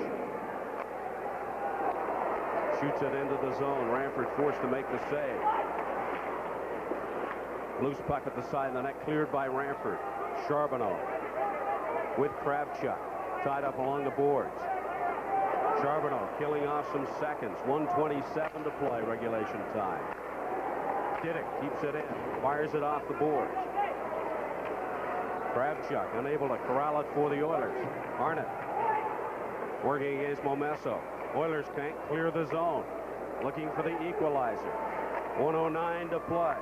shoots it into the zone. Ranford forced to make the save. Loose puck at the side of the net, cleared by Ranford. Charbonneau with Kravchuk tied up along the boards. Charbonneau killing off some seconds. 1:27 to play regulation time. Didick keeps it in, fires it off the boards. Kravchuk unable to corral it for the Oilers. Arnott working against Momesso. Oilers can't clear the zone. Looking for the equalizer. 1:09 to play.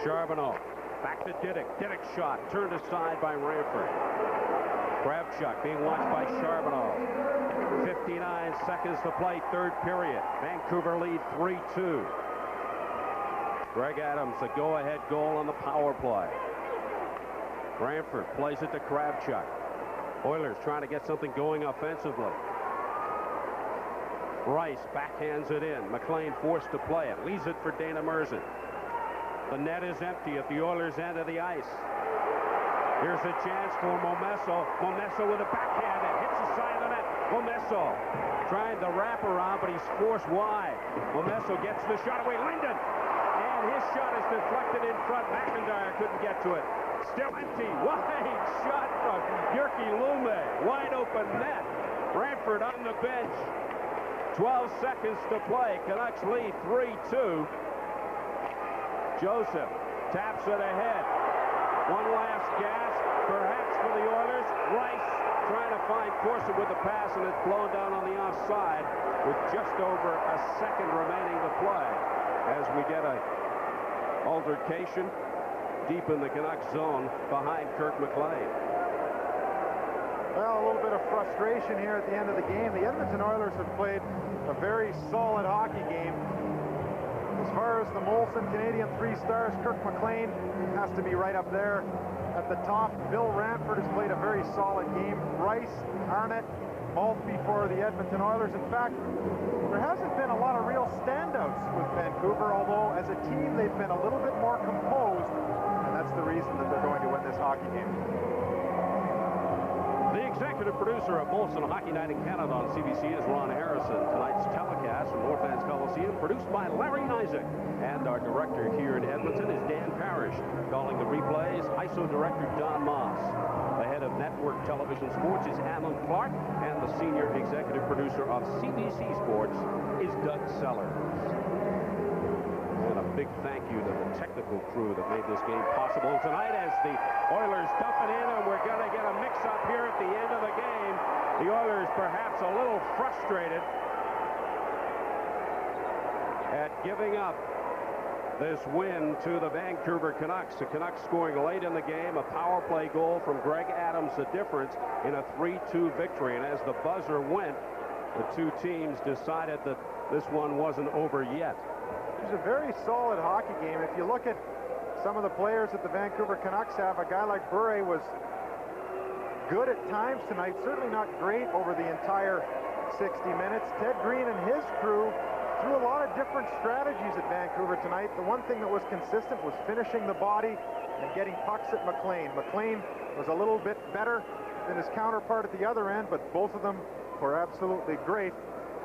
Charbonneau back to Didick. Didick's shot turned aside by Ranford. Kravchuk being watched by Charbonneau. 59 seconds to play, third period. Vancouver lead 3-2. Greg Adams, a go-ahead goal on the power play. Ranford plays it to Kravchuk. Oilers trying to get something going offensively. Rice backhands it in. McLean forced to play it. Leaves it for Dana Merzen. The net is empty at the Oilers' end of the ice. Here's a chance for Momesso. Momesso with a backhand that hits the side of the net. Momesso trying to wrap around, but he's forced wide. Momesso gets the shot away. Linden! And his shot is deflected in front. McIntyre couldn't get to it. Still empty. Wide shot from Jyrki Lumme. Wide open net. Brantford on the bench. 12 seconds to play. Canucks lead 3-2. Joseph taps it ahead. One last gas, perhaps for the Oilers. Rice trying to find Corson with the pass, and it's blown down on the offside with just over a second remaining to play. As we get a altercation deep in the Canucks zone behind Kirk McLean. Well, a little bit of frustration here at the end of the game. The Edmonton Oilers have played a very solid hockey game. As far as the Molson Canadian 3 stars, Kirk McLean has to be right up there at the top. Bill Ranford has played a very solid game. Rice, Arnott, Maltby for the Edmonton Oilers. In fact, there hasn't been a lot of real standouts with Vancouver, although as a team they've been a little bit more composed, and that's the reason that they're going to win this hockey game. The executive producer of Molson Hockey Night in Canada on CBC is Ron Harrison. Tonight's telecast from Northlands Coliseum, produced by Larry Isaac. And our director here in Edmonton is Dan Parrish. Calling the replays, ISO director Don Moss. The head of Network Television Sports is Alan Clark, and the senior executive producer of CBC Sports is Doug Sellers. And a big thank you to the technical crew that made this game possible tonight as the Oilers dump it in, and we're going to get a mix-up here at the end of the game. The Oilers perhaps a little frustrated at giving up this win to the Vancouver Canucks. The Canucks scoring late in the game, a power play goal from Greg Adams, the difference in a 3-2 victory. And as the buzzer went, the two teams decided that this one wasn't over yet. It was a very solid hockey game. If you look at some of the players that the Vancouver Canucks have, a guy like Bure was good at times tonight, certainly not great over the entire 60 minutes. Ted Green and his crew threw a lot of different strategies at Vancouver tonight. The one thing that was consistent was finishing the body and getting pucks at McLean. McLean was a little bit better than his counterpart at the other end, but both of them were absolutely great.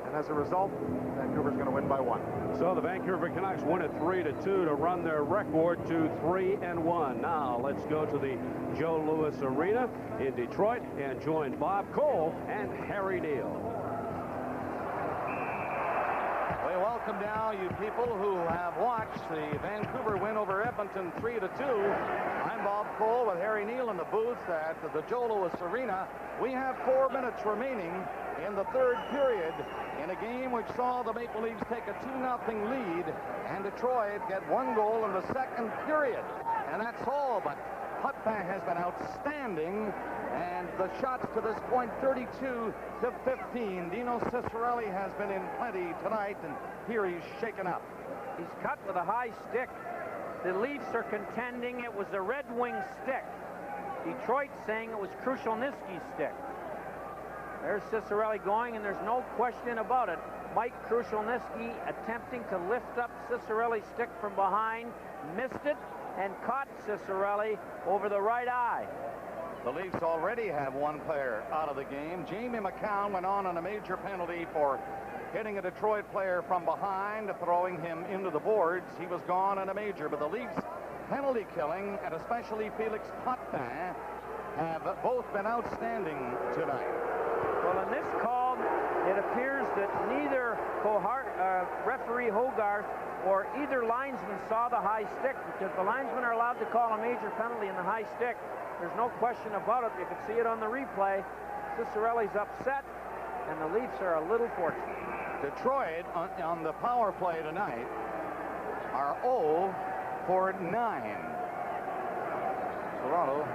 And as a result, Vancouver's going to win by 1. So the Vancouver Canucks win at 3-2 to run their record to 3-1. Now let's go to the Joe Louis Arena in Detroit and join Bob Cole and Harry Neal. We welcome now you people who have watched the Vancouver win over Edmonton 3-2. I'm Bob Cole with Harry Neal in the booth at the Joe Louis Arena. We have 4 minutes remaining in the third period in a game which saw the Maple Leafs take a 2-0 lead and Detroit get 1 goal in the second period. And that's all, but Putbang has been outstanding, and the shots to this point 32-15. Dino Ciccarelli has been in plenty tonight, and here he's shaken up. He's cut with a high stick. The Leafs are contending it was a Red Wing stick. Detroit saying it was Krushelnyski's stick. There's Ciccarelli going, and there's no question about it. Mike Krushelnyski attempting to lift up Ciccarelli's stick from behind, missed it, and caught Ciccarelli over the right eye. The Leafs already have 1 player out of the game. Jamie McCown went on a major penalty for hitting a Detroit player from behind, throwing him into the boards. He was gone in a major, but the Leafs penalty killing, and especially Felix Potvin, have both been outstanding tonight. Well, in this call, it appears that neither referee Hogarth or either linesman saw the high stick, because the linesmen are allowed to call a major penalty in the high stick. There's no question about it. You can see it on the replay. Ciccarelli's upset, and the Leafs are a little fortunate. Detroit, on the power play tonight, are 0 for 9. Toronto.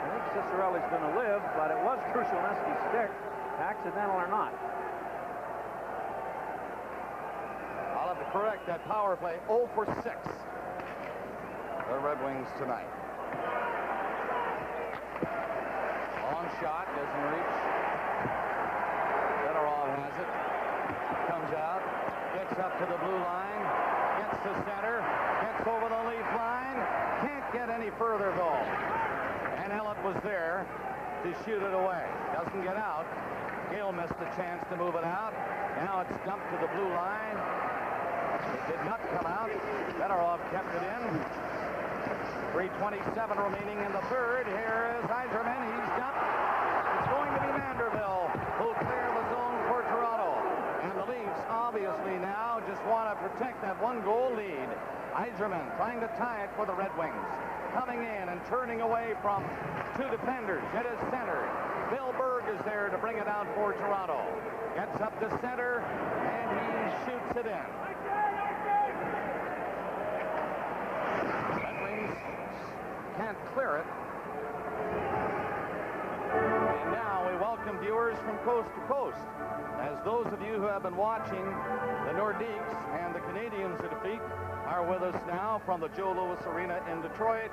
I think Ciccarelli's going to live, but it was Krushelnyski's stick, accidental or not. I'll have to correct that power play. 0 for 6. The Red Wings tonight. Long shot, doesn't reach. Fedorov has it. Comes out, gets up to the blue line. Gets to center. Gets over the leaf line. Can't get any further, though. And Ellett was there to shoot it away. Doesn't get out. Gill missed a chance to move it out. Now it's dumped to the blue line. It did not come out. Fedorov kept it in. 3:27 remaining in the third. Here is Yzerman. He's dumped. It's going to be Manderville who'll clear the zone for Toronto. And the Leafs obviously now just want to protect that one-goal lead. Yzerman trying to tie it for the Red Wings. Coming in and turning away from two defenders. It is centered. Bill Berg is there to bring it out for Toronto. Gets up to center, and he shoots it in. Red Wings can't clear it. And now we welcome viewers from coast to coast. As those of you who have been watching the Nordiques and the Canadians at defeat are with us now from the Joe Louis Arena in Detroit.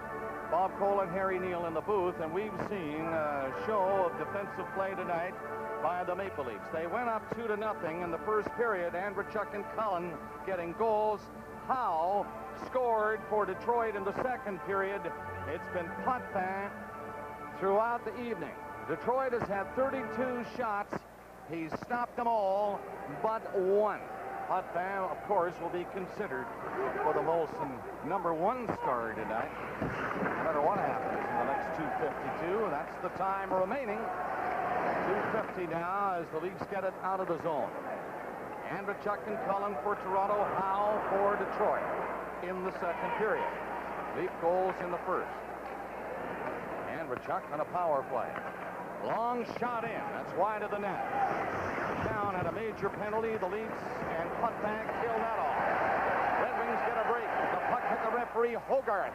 Bob Cole and Harry Neal in the booth, and we've seen a show of defensive play tonight by the Maple Leafs. They went up 2-0 in the first period. Andrechuk and Cullen getting goals. Howe scored for Detroit in the second period. It's been Potvin throughout the evening. Detroit has had 32 shots. He's stopped them all but one. Potvin, of course, will be considered for the Molson #1 star tonight. No matter what happens in the next 2:52, that's the time remaining. 2:50 now as the Leafs get it out of the zone. Andrechuk and Cullen for Toronto, Howe for Detroit in the second period. Leaf goals in the first. Andrechuk on a power play. Long shot in. That's wide of the net. Down at a major penalty. The Leafs and Potvin kill that off. Red Wings get a break. The puck hit the referee, Hogarth.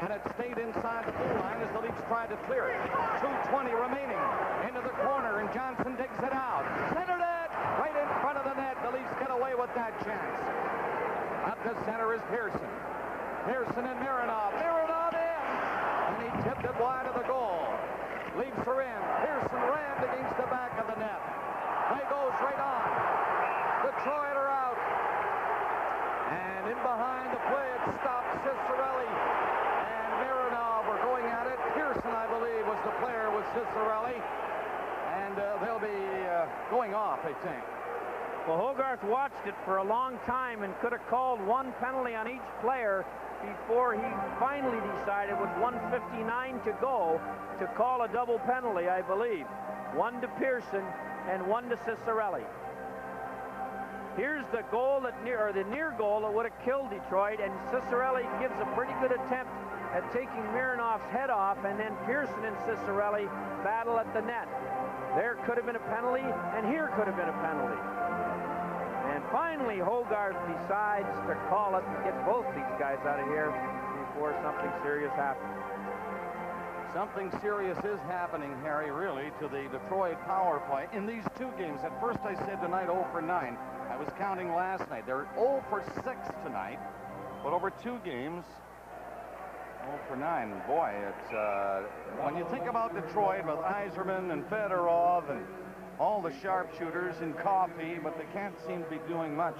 And it stayed inside the blue line as the Leafs tried to clear it. 2:20 remaining. Into the corner, and Johnson digs it out. Centered it! Right in front of the net. The Leafs get away with that chance. Up to center is Pearson. Pearson and Mironov. Mironov in! And he tipped it wide of the goal. Leafs are in. Pearson rammed against the back of the net. Play goes right on. Detroit are out. And in behind the play, it stopped Ciccarelli. And Mironov were going at it. Pearson, I believe, was the player with Ciccarelli. And they'll be going off, I think. Well, Hogarth watched it for a long time and could have called one penalty on each player before he finally decided with 1:59 to go to call a double penalty, I believe. One to Pearson and one to Ciccarelli. Here's the goal that the near goal that would have killed Detroit, and Ciccarelli gives a pretty good attempt at taking Mironov's head off, and then Pearson and Ciccarelli battle at the net. There could have been a penalty, and here could have been a penalty. And finally, Hogarth decides to call it and get both these guys out of here before something serious happens. Something serious is happening, Harry, really, to the Detroit power play in these two games. At first I said tonight 0 for 9. I was counting last night. They're 0 for 6 tonight, but over 2 games, 0 for 9. Boy, it's when you think about Detroit with Yzerman and Fedorov and all the sharpshooters and Coffey, but they can't seem to be doing much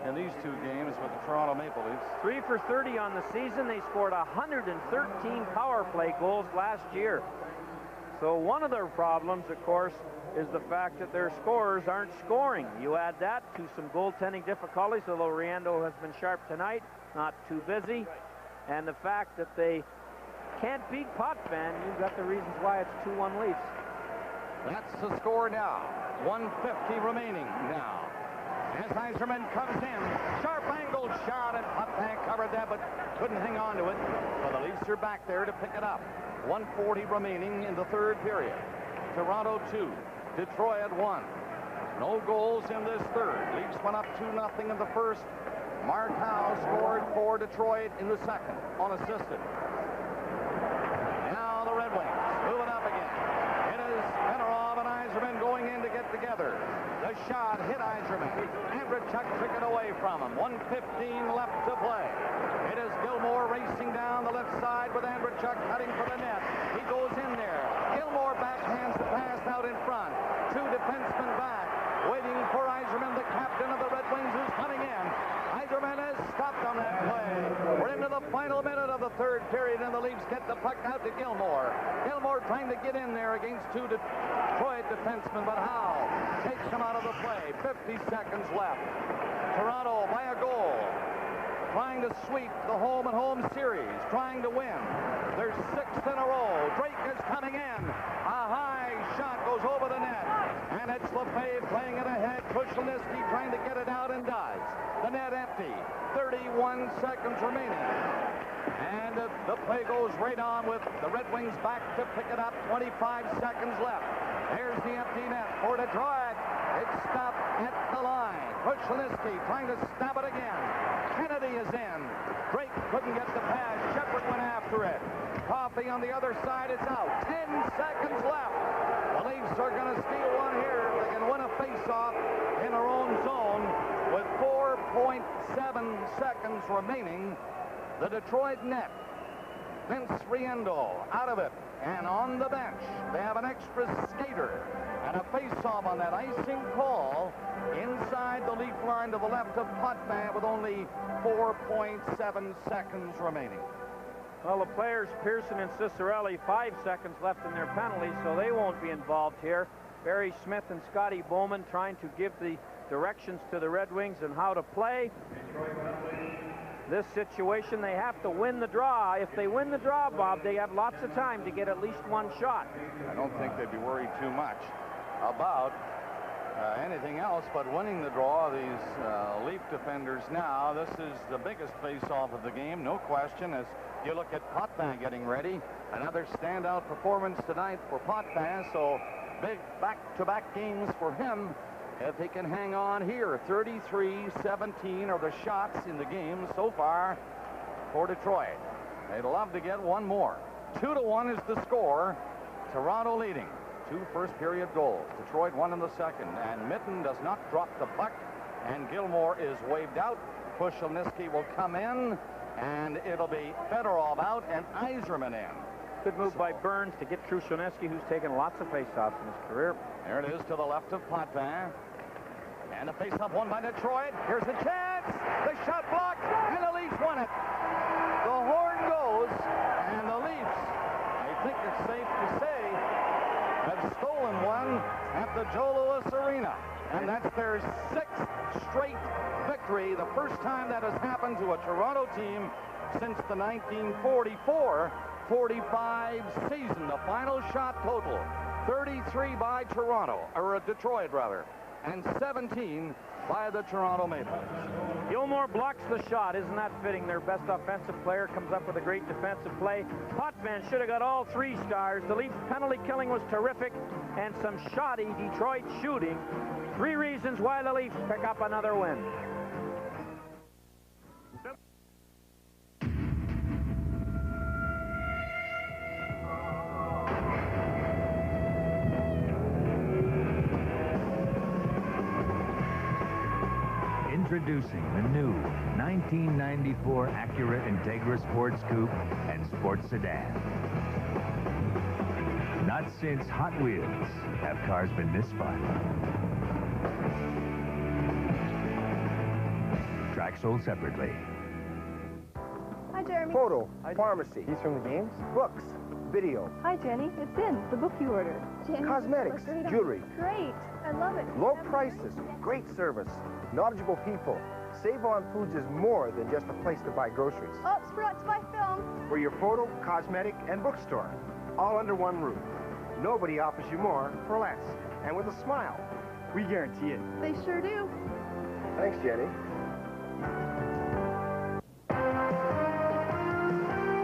in these 2 games with the Toronto Maple Leafs. 3 for 30 on the season. They scored 113 power play goals last year. So one of their problems, of course, is the fact that their scorers aren't scoring. You add that to some goaltending difficulties, although Riendo has been sharp tonight, not too busy, and the fact that they can't beat Potvin, you've got the reasons why it's 2-1 Leafs. That's the score now. 1:50 remaining now. As Yzerman comes in, sharp-angled shot, and Potvin covered that, but couldn't hang on to it. So the Leafs are back there to pick it up. 1:40 remaining in the third period. Toronto 2, Detroit 1. No goals in this third. Leafs went up 2-0 in the first. Mark Howe scored for Detroit in the second, unassisted. Now the Red Wings moving up again. It is Fedorov and Yzerman going in to get together. The shot hit Yzerman. Andrechuk took it away from him. 1:15 left to play. It is Gilmore racing down the left side with Andrechuk cutting for the net. He goes in there. Gilmore backhands the pass out in front. 2 defensemen back, waiting for Yzerman, the captain of the Red Wings, who's coming in. Yzerman is stopped on that play. We're into the final minute of the third period, and the Leafs get the puck out to Gilmore. Gilmore trying to get in there against two Detroit defensemen, but Howe takes him out of the play. 50 seconds left. Toronto by a goal. Trying to sweep the home-and-home series, trying to win. There's 6 in a row. Drake is coming in. A high shot goes over the net. And it's Lefebvre playing it ahead. Krushelnyski trying to get it out and does. The net empty. 31 seconds remaining. And the play goes right on with the Red Wings back to pick it up. 25 seconds left. There's the empty net for Detroit. It's stopped at the line. Krushelnyski trying to stab it again. Kennedy is in. Drake couldn't get the pass. Shepard went after it. Coffey on the other side is out. 10 seconds left. The Leafs are going to steal one here. They can win a face-off in their own zone with 4.7 seconds remaining. The Detroit net. Vince Riendo out of it. And on the bench, they have an extra skater and a face-off on that icing call inside the Leaf line to the left of Potvin with only 4.7 seconds remaining. Well, the players, Pearson and Cicerelli, 5 seconds left in their penalty, so they won't be involved here. Barry Smith and Scotty Bowman trying to give the directions to the Red Wings and how to play. This situation, they have to win the draw. If they win the draw, Bob, they have lots of time to get at least one shot. I don't think they'd be worried too much about anything else but winning the draw. These Leaf defenders now, this is the biggest face-off of the game, no question, as you look at Potvin getting ready. Another standout performance tonight for Potvin, so big back-to-back games for him if he can hang on here. 33-17 are the shots in the game so far for Detroit. They'd love to get one more. 2-1 is the score. Toronto leading. 2 first-period goals. Detroit 1 in the second. And Mitten does not drop the puck. And Gilmore is waved out. Krushelnyski will come in. And it'll be Fedorov out and Yzerman in. Good move by Burns to get Krushelnyski, who's taken lots of face-offs in his career. There it is to the left of Potvin. And a face-off won by Detroit. Here's the chance. The shot blocked, and the Leafs won it. The horn goes, and the Leafs, I think it's safe to say, have stolen one at the Joe Louis Arena. And that's their 6th straight victory, the first time that has happened to a Toronto team since the 1944-45 season. The final shot total, 33 by Toronto, or Detroit rather, and 17 by the Toronto Maple Leafs. Gilmore blocks the shot. Isn't that fitting? Their best offensive player comes up with a great defensive play. Potvin should have got all 3 stars. The Leafs penalty killing was terrific, and some shoddy Detroit shooting. 3 reasons why the Leafs pick up another win. Introducing the new 1994 Acura Integra Sports Coupe and Sports Sedan. Not since Hot Wheels have cars been this fun. Track sold separately. Hi, Jeremy. Photo, pharmacy. He's from the games. Books, video. Hi, Jenny. It's in. The book you ordered. Jenny, cosmetics, jewelry. Great. I love it. Low prices, great service, knowledgeable people. Save On Foods is more than just a place to buy groceries. Oops, forgot to buy film. We're your photo, cosmetic, and bookstore, all under one roof. Nobody offers you more for less, and with a smile. We guarantee it. They sure do. Thanks, Jenny.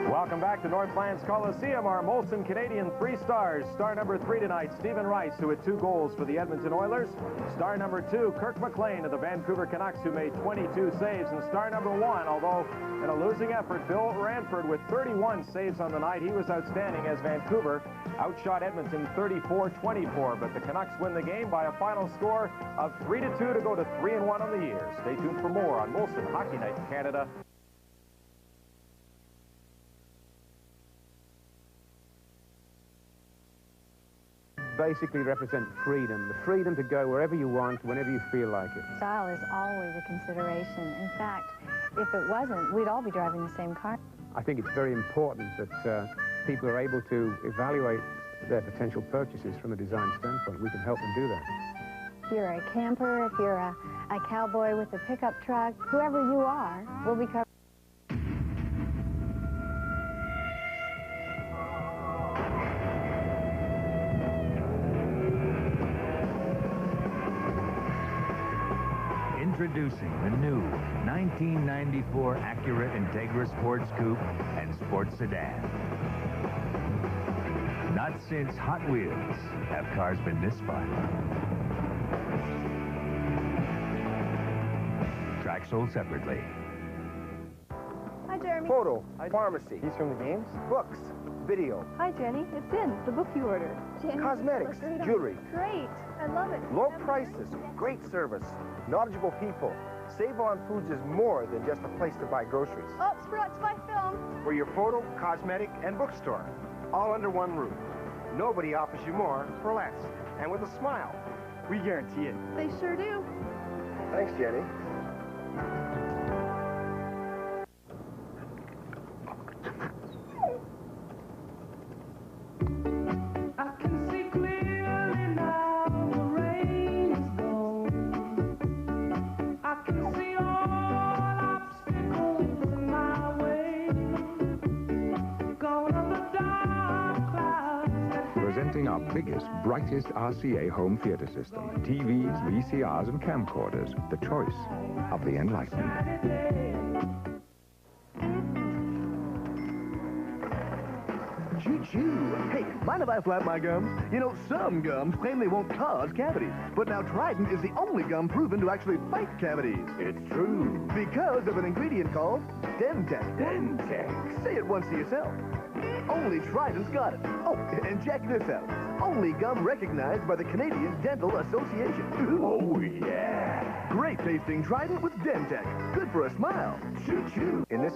Welcome back to Northlands Coliseum. Our Molson Canadian 3 stars. Star number 3 tonight, Stephen Rice, who had 2 goals for the Edmonton Oilers. Star number 2, Kirk McLean of the Vancouver Canucks, who made 22 saves. And star number 1, although in a losing effort, Bill Ranford with 31 saves on the night. He was outstanding as Vancouver outshot Edmonton 34-24. But the Canucks win the game by a final score of 3-2 to go to 3-1 on the year. Stay tuned for more on Molson Hockey Night in Canada. basically represent freedom, the freedom to go wherever you want, whenever you feel like it. Style is always a consideration. In fact, if it wasn't, we'd all be driving the same car. I think it's very important that people are able to evaluate their potential purchases from a design standpoint. We can help them do that. If you're a camper, if you're a cowboy with a pickup truck, whoever you are, we'll be covered. Introducing the new 1994 Acura Integra Sports Coupe and Sports Sedan. Not since Hot Wheels have cars been this fun. Track sold separately. Hi, Jeremy. Photo, pharmacy. He's from the games. Books, video. Hi, Jenny. It's in. The book you ordered. Jenny, Cosmetics, jewelry. Great. I love it. Low prices, great service, knowledgeable people. Save on Foods is more than just a place to buy groceries. Oops, forgot to buy film. We're your photo, cosmetic, and bookstore, all under one roof. Nobody offers you more for less, and with a smile. We guarantee it. They sure do. Thanks, Jenny. Presenting our biggest, brightest RCA home theater system. TVs, VCRs, and camcorders. The choice of the enlightened. Choo-choo. Hey, mind if I flap my gums? You know, some gums claim they won't cause cavities, but now Trident is the only gum proven to actually fight cavities. It's true. Because of an ingredient called Dentex. Dentex. Say it once to yourself. Only Trident's got it. Oh, and check this out. Only gum recognized by the Canadian Dental Association. Oh, yeah. Great tasting Trident with Dentex. Good for a smile. Choo-choo. In this...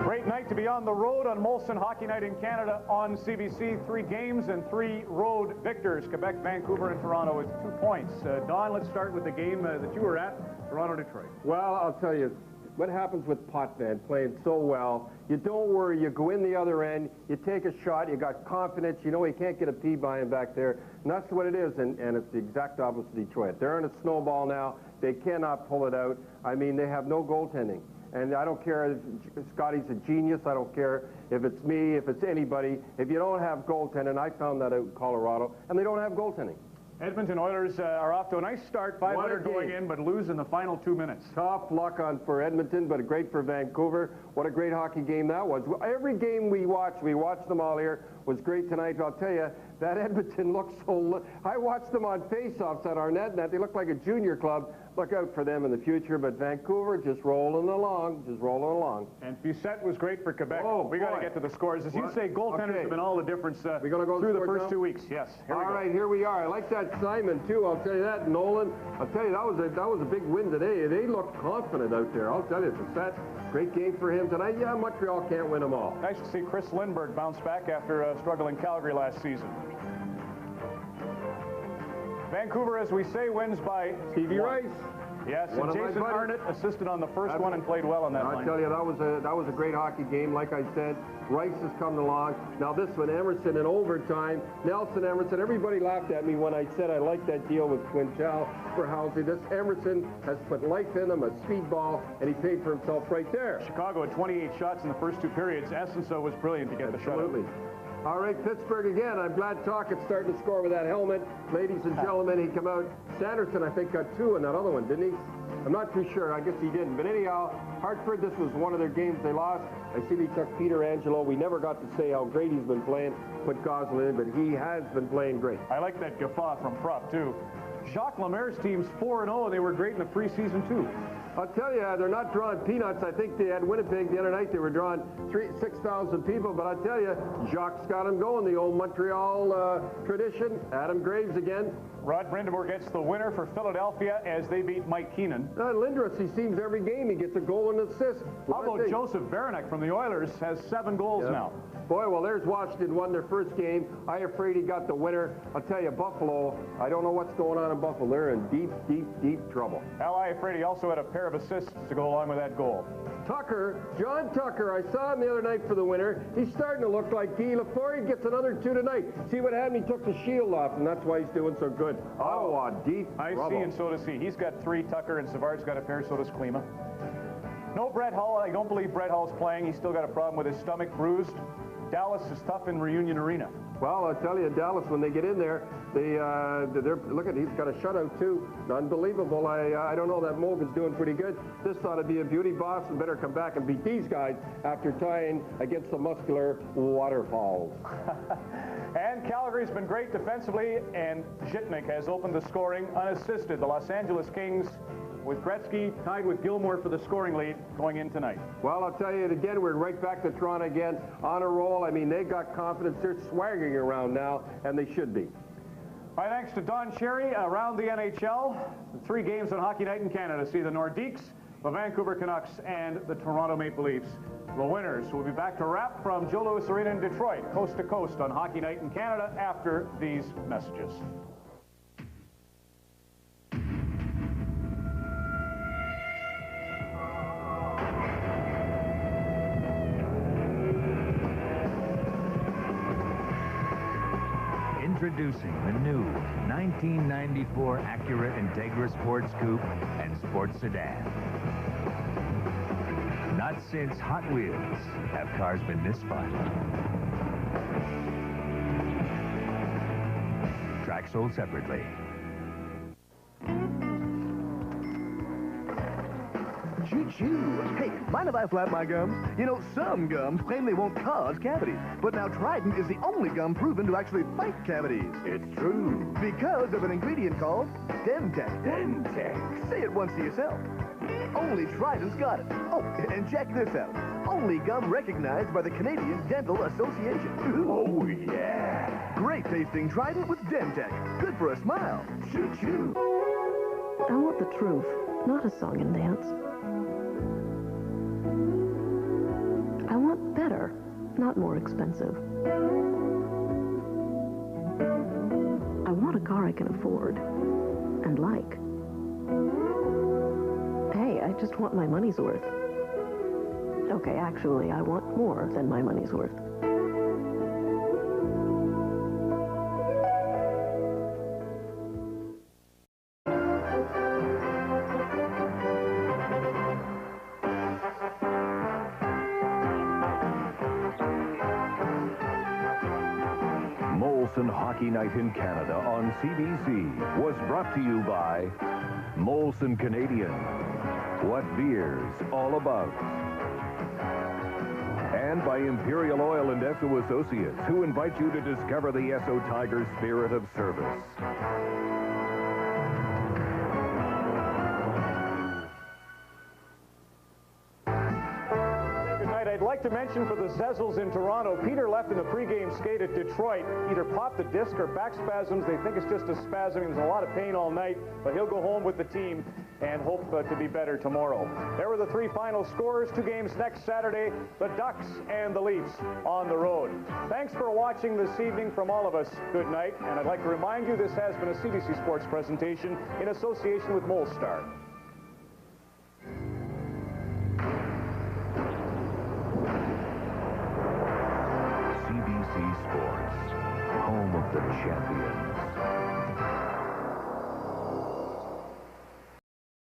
Great night to be on the road on Molson Hockey Night in Canada on CBC. 3 games and 3 road victors. Quebec, Vancouver, and Toronto with 2 points. Don, let's start with the game that you were at, Toronto-Detroit. Well, I'll tell you, what happens with Potvin playing so well, you don't worry, you go in the other end, you take a shot, you got confidence, you know he can't get a P by him back there, and that's what it is, and it's the exact opposite of Detroit. They're in a snowball now, they cannot pull it out. I mean, they have no goaltending. And I don't care if Scotty's a genius. I don't care if it's me, if it's anybody. If you don't have goaltending, I found that out in Colorado, and they don't have goaltending. Edmonton Oilers are off to a nice start, 500 going in, but lose in the final 2 minutes. Tough luck for Edmonton, but great for Vancouver. What a great hockey game that was. Every game we watched them all here, was great tonight. I'll tell you, that Edmonton looks so... I watched them on face-offs at our net. They look like a junior club. Look out for them in the future, but Vancouver just rolling along, And Bissett was great for Quebec. Oh, we got to get to the scores. As you say, goaltenders have been all the difference through the first 2 weeks. Yes. All right, here we are. I like that Simon, too. I'll tell you that. Nolan, I'll tell you, that was a big win today. They look confident out there. I'll tell you, Bissett, great game for him tonight. Yeah, Montreal can't win them all. Nice to see Chris Lindbergh bounce back after struggling Calgary last season. Vancouver, as we say, wins by Stevie Rice. Yes, and Jason Arnott assisted on the first one and played well on that line. I tell you, that was a great hockey game. Like I said, Rice has come along. Now this one, Emerson in overtime. Nelson Emerson, everybody laughed at me when I said I liked that deal with Quintel for Housey. This Emerson has put life in him, a speedball, and he paid for himself right there. Chicago had 28 shots in the first 2 periods. Esenso was brilliant to get the shot. Absolutely. All right, Pittsburgh again. I'm glad Talkett's starting to score with that helmet. Ladies and gentlemen, he come out. Sanderson, I think, got 2 in that other one, didn't he? I'm not too sure. I guess he didn't. But anyhow, Hartford, this was one of their games they lost. I see they took Peter Angelo. We never got to say how great he's been playing. Put Goslin in, but he has been playing great. I like that guffaw from Propp, too. Jacques Lemaire's team's 4-0. They were great in the preseason, too. I'll tell you, they're not drawing peanuts. I think they had Winnipeg the other night. They were drawing 6,000 people. But I tell you, Jacques got them going, the old Montreal tradition. Adam Graves again. Rod Brindamore gets the winner for Philadelphia as they beat Mike Keenan. Lindros, he seems every game he gets a goal and assist. How about Joseph Baranek from the Oilers has 7 goals now? Boy, well, there's Washington won their first game. I'm afraid he got the winner. I'll tell you, Buffalo, I don't know what's going on in Buffalo. They're in deep, deep, deep trouble. L.I. Frady also had a pair of assists to go along with that goal. Tucker, John Tucker, I saw him the other night for the winner. He's starting to look like Guy Lafleur. He gets another 2 tonight. See what happened? He took the shield off, and that's why he's doing so good. Ottawa, deep trouble. I see, and so does he. He's got 3, Tucker, and Savard's got a pair, so does Klima. No Brett Hull. I don't believe Brett Hull's playing. He's still got a problem with his stomach, bruised. Dallas is tough in Reunion Arena. Well, I'll tell you, Dallas, when they get in there, look at, he's got a shutout, too. Unbelievable. I don't know, that Mogan's doing pretty good. This ought to be a beauty. Boston better come back and beat these guys after tying against the muscular Waterfalls. And Calgary's been great defensively, and Zhitnik has opened the scoring unassisted. The Los Angeles Kings, with Gretzky tied with Gilmore for the scoring lead going in tonight. Well, I'll tell you it again, we're right back to Toronto again on a roll. I mean, they got confidence. They're swaggering around now, and they should be. All right, thanks to Don Cherry. Around the NHL, 3 games on Hockey Night in Canada. See the Nordiques, the Vancouver Canucks, and the Toronto Maple Leafs. The winners. We'll be back to wrap from Joe Louis Arena in Detroit, coast to coast on Hockey Night in Canada after these messages. Introducing the new 1994 Acura Integra Sports Coupe and Sports Sedan. Not since Hot Wheels have cars been this fun. Tracks sold separately. Choo-choo. Hey, mind if I flap my gums? You know, some gums claim they won't cause cavities, but now Trident is the only gum proven to actually fight cavities. It's true. Because of an ingredient called Demtech. Demtech. Say it once to yourself. Only Trident's got it. Oh, and check this out. Only gum recognized by the Canadian Dental Association. Oh, yeah. Great tasting Trident with Demtech. Good for a smile. Choo-choo. I want the truth, not a song and dance. I want better, not more expensive. I want a car I can afford and like. Hey, I just want my money's worth. Okay, actually, I want more than my money's worth. Molson Hockey Night in Canada on CBC was brought to you by Molson Canadian. What beer's all about. And by Imperial Oil and Esso Associates, who invite you to discover the Esso Tiger spirit of service. I'd like to mention for the Zezzels in Toronto, Peter left in the pregame skate at Detroit. Either popped the disc or back spasms. They think it's just a spasm. There's a lot of pain all night, but he'll go home with the team and hope to be better tomorrow. There were the 3 final scores. 2 games next Saturday, the Ducks and the Leafs on the road. Thanks for watching this evening from all of us. Good night. And I'd like to remind you this has been a CBC Sports presentation in association with Molstar. CBC Sports, home of the champions.